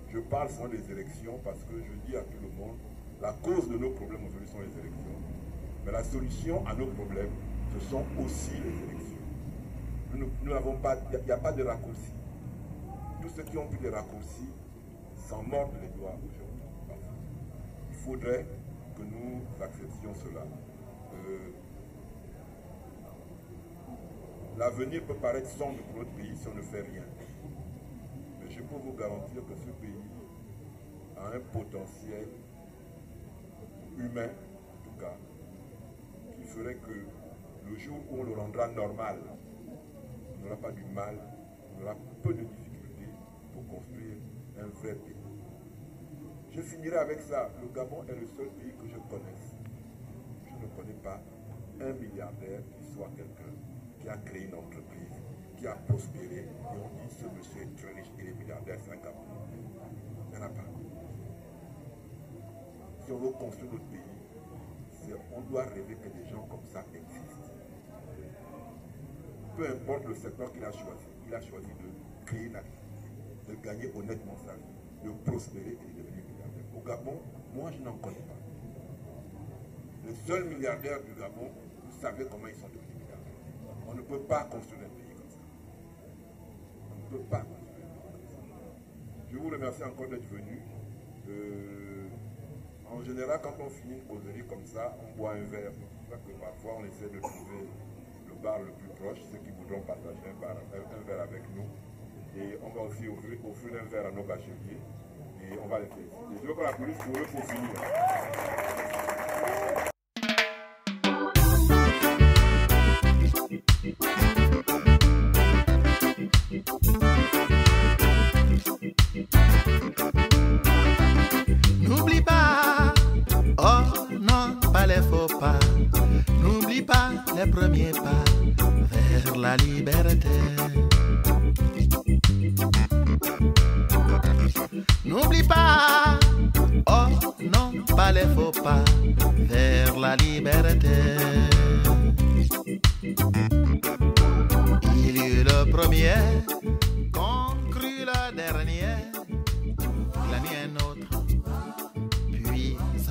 Je parle sans les élections parce que je dis à tout le monde, la cause de nos problèmes aujourd'hui sont les élections. Mais la solution à nos problèmes, ce sont aussi les élections. Nous n'avons pas, il n'y a pas de raccourci. Tous ceux qui ont pris des raccourcis s'en mordent les doigts aujourd'hui. Il faudrait que nous acceptions cela. L'avenir peut paraître sombre pour notre pays si on ne fait rien. Mais je peux vous garantir que ce pays a un potentiel humain, en tout cas, qui ferait que le jour où on le rendra normal, on n'aura pas du mal, on aura peu de difficultés pour construire un vrai pays. Je finirai avec ça. Le Gabon est le seul pays que je connaisse. Je ne connais pas un milliardaire qui soit quelqu'un qui a créé une entreprise, qui a prospéré, et on dit ce monsieur est très riche, il est milliardaire, c'est un Gabon. Il n'y en a pas. Si on veut construire notre pays, on doit rêver que des gens comme ça existent. Peu importe le secteur qu'il a choisi de créer une activité, de gagner honnêtement sa vie, de prospérer et de devenir milliardaire. Au Gabon, moi je n'en connais pas. Les seuls milliardaires du Gabon, vous savez comment ils sont devenus milliardaires. On ne peut pas construire un pays comme ça. On ne peut pas construire un pays comme ça. Je vous remercie encore d'être venus. En général, quand on finit une causerie comme ça, on boit un verre. Parce que parfois, on essaie de trouver le bar le plus proche, ceux qui voudront partager un verre avec nous. Et on va aussi offrir un verre à nos bacheliers. Et on va les faire. Et je veux qu'on applaudisse pour eux pour finir. N'oublie pas, oh non, pas les faux pas. N'oublie pas les premiers pas vers la liberté. N'oublie pas, oh non, pas les faux pas vers la liberté. Il y eut le premier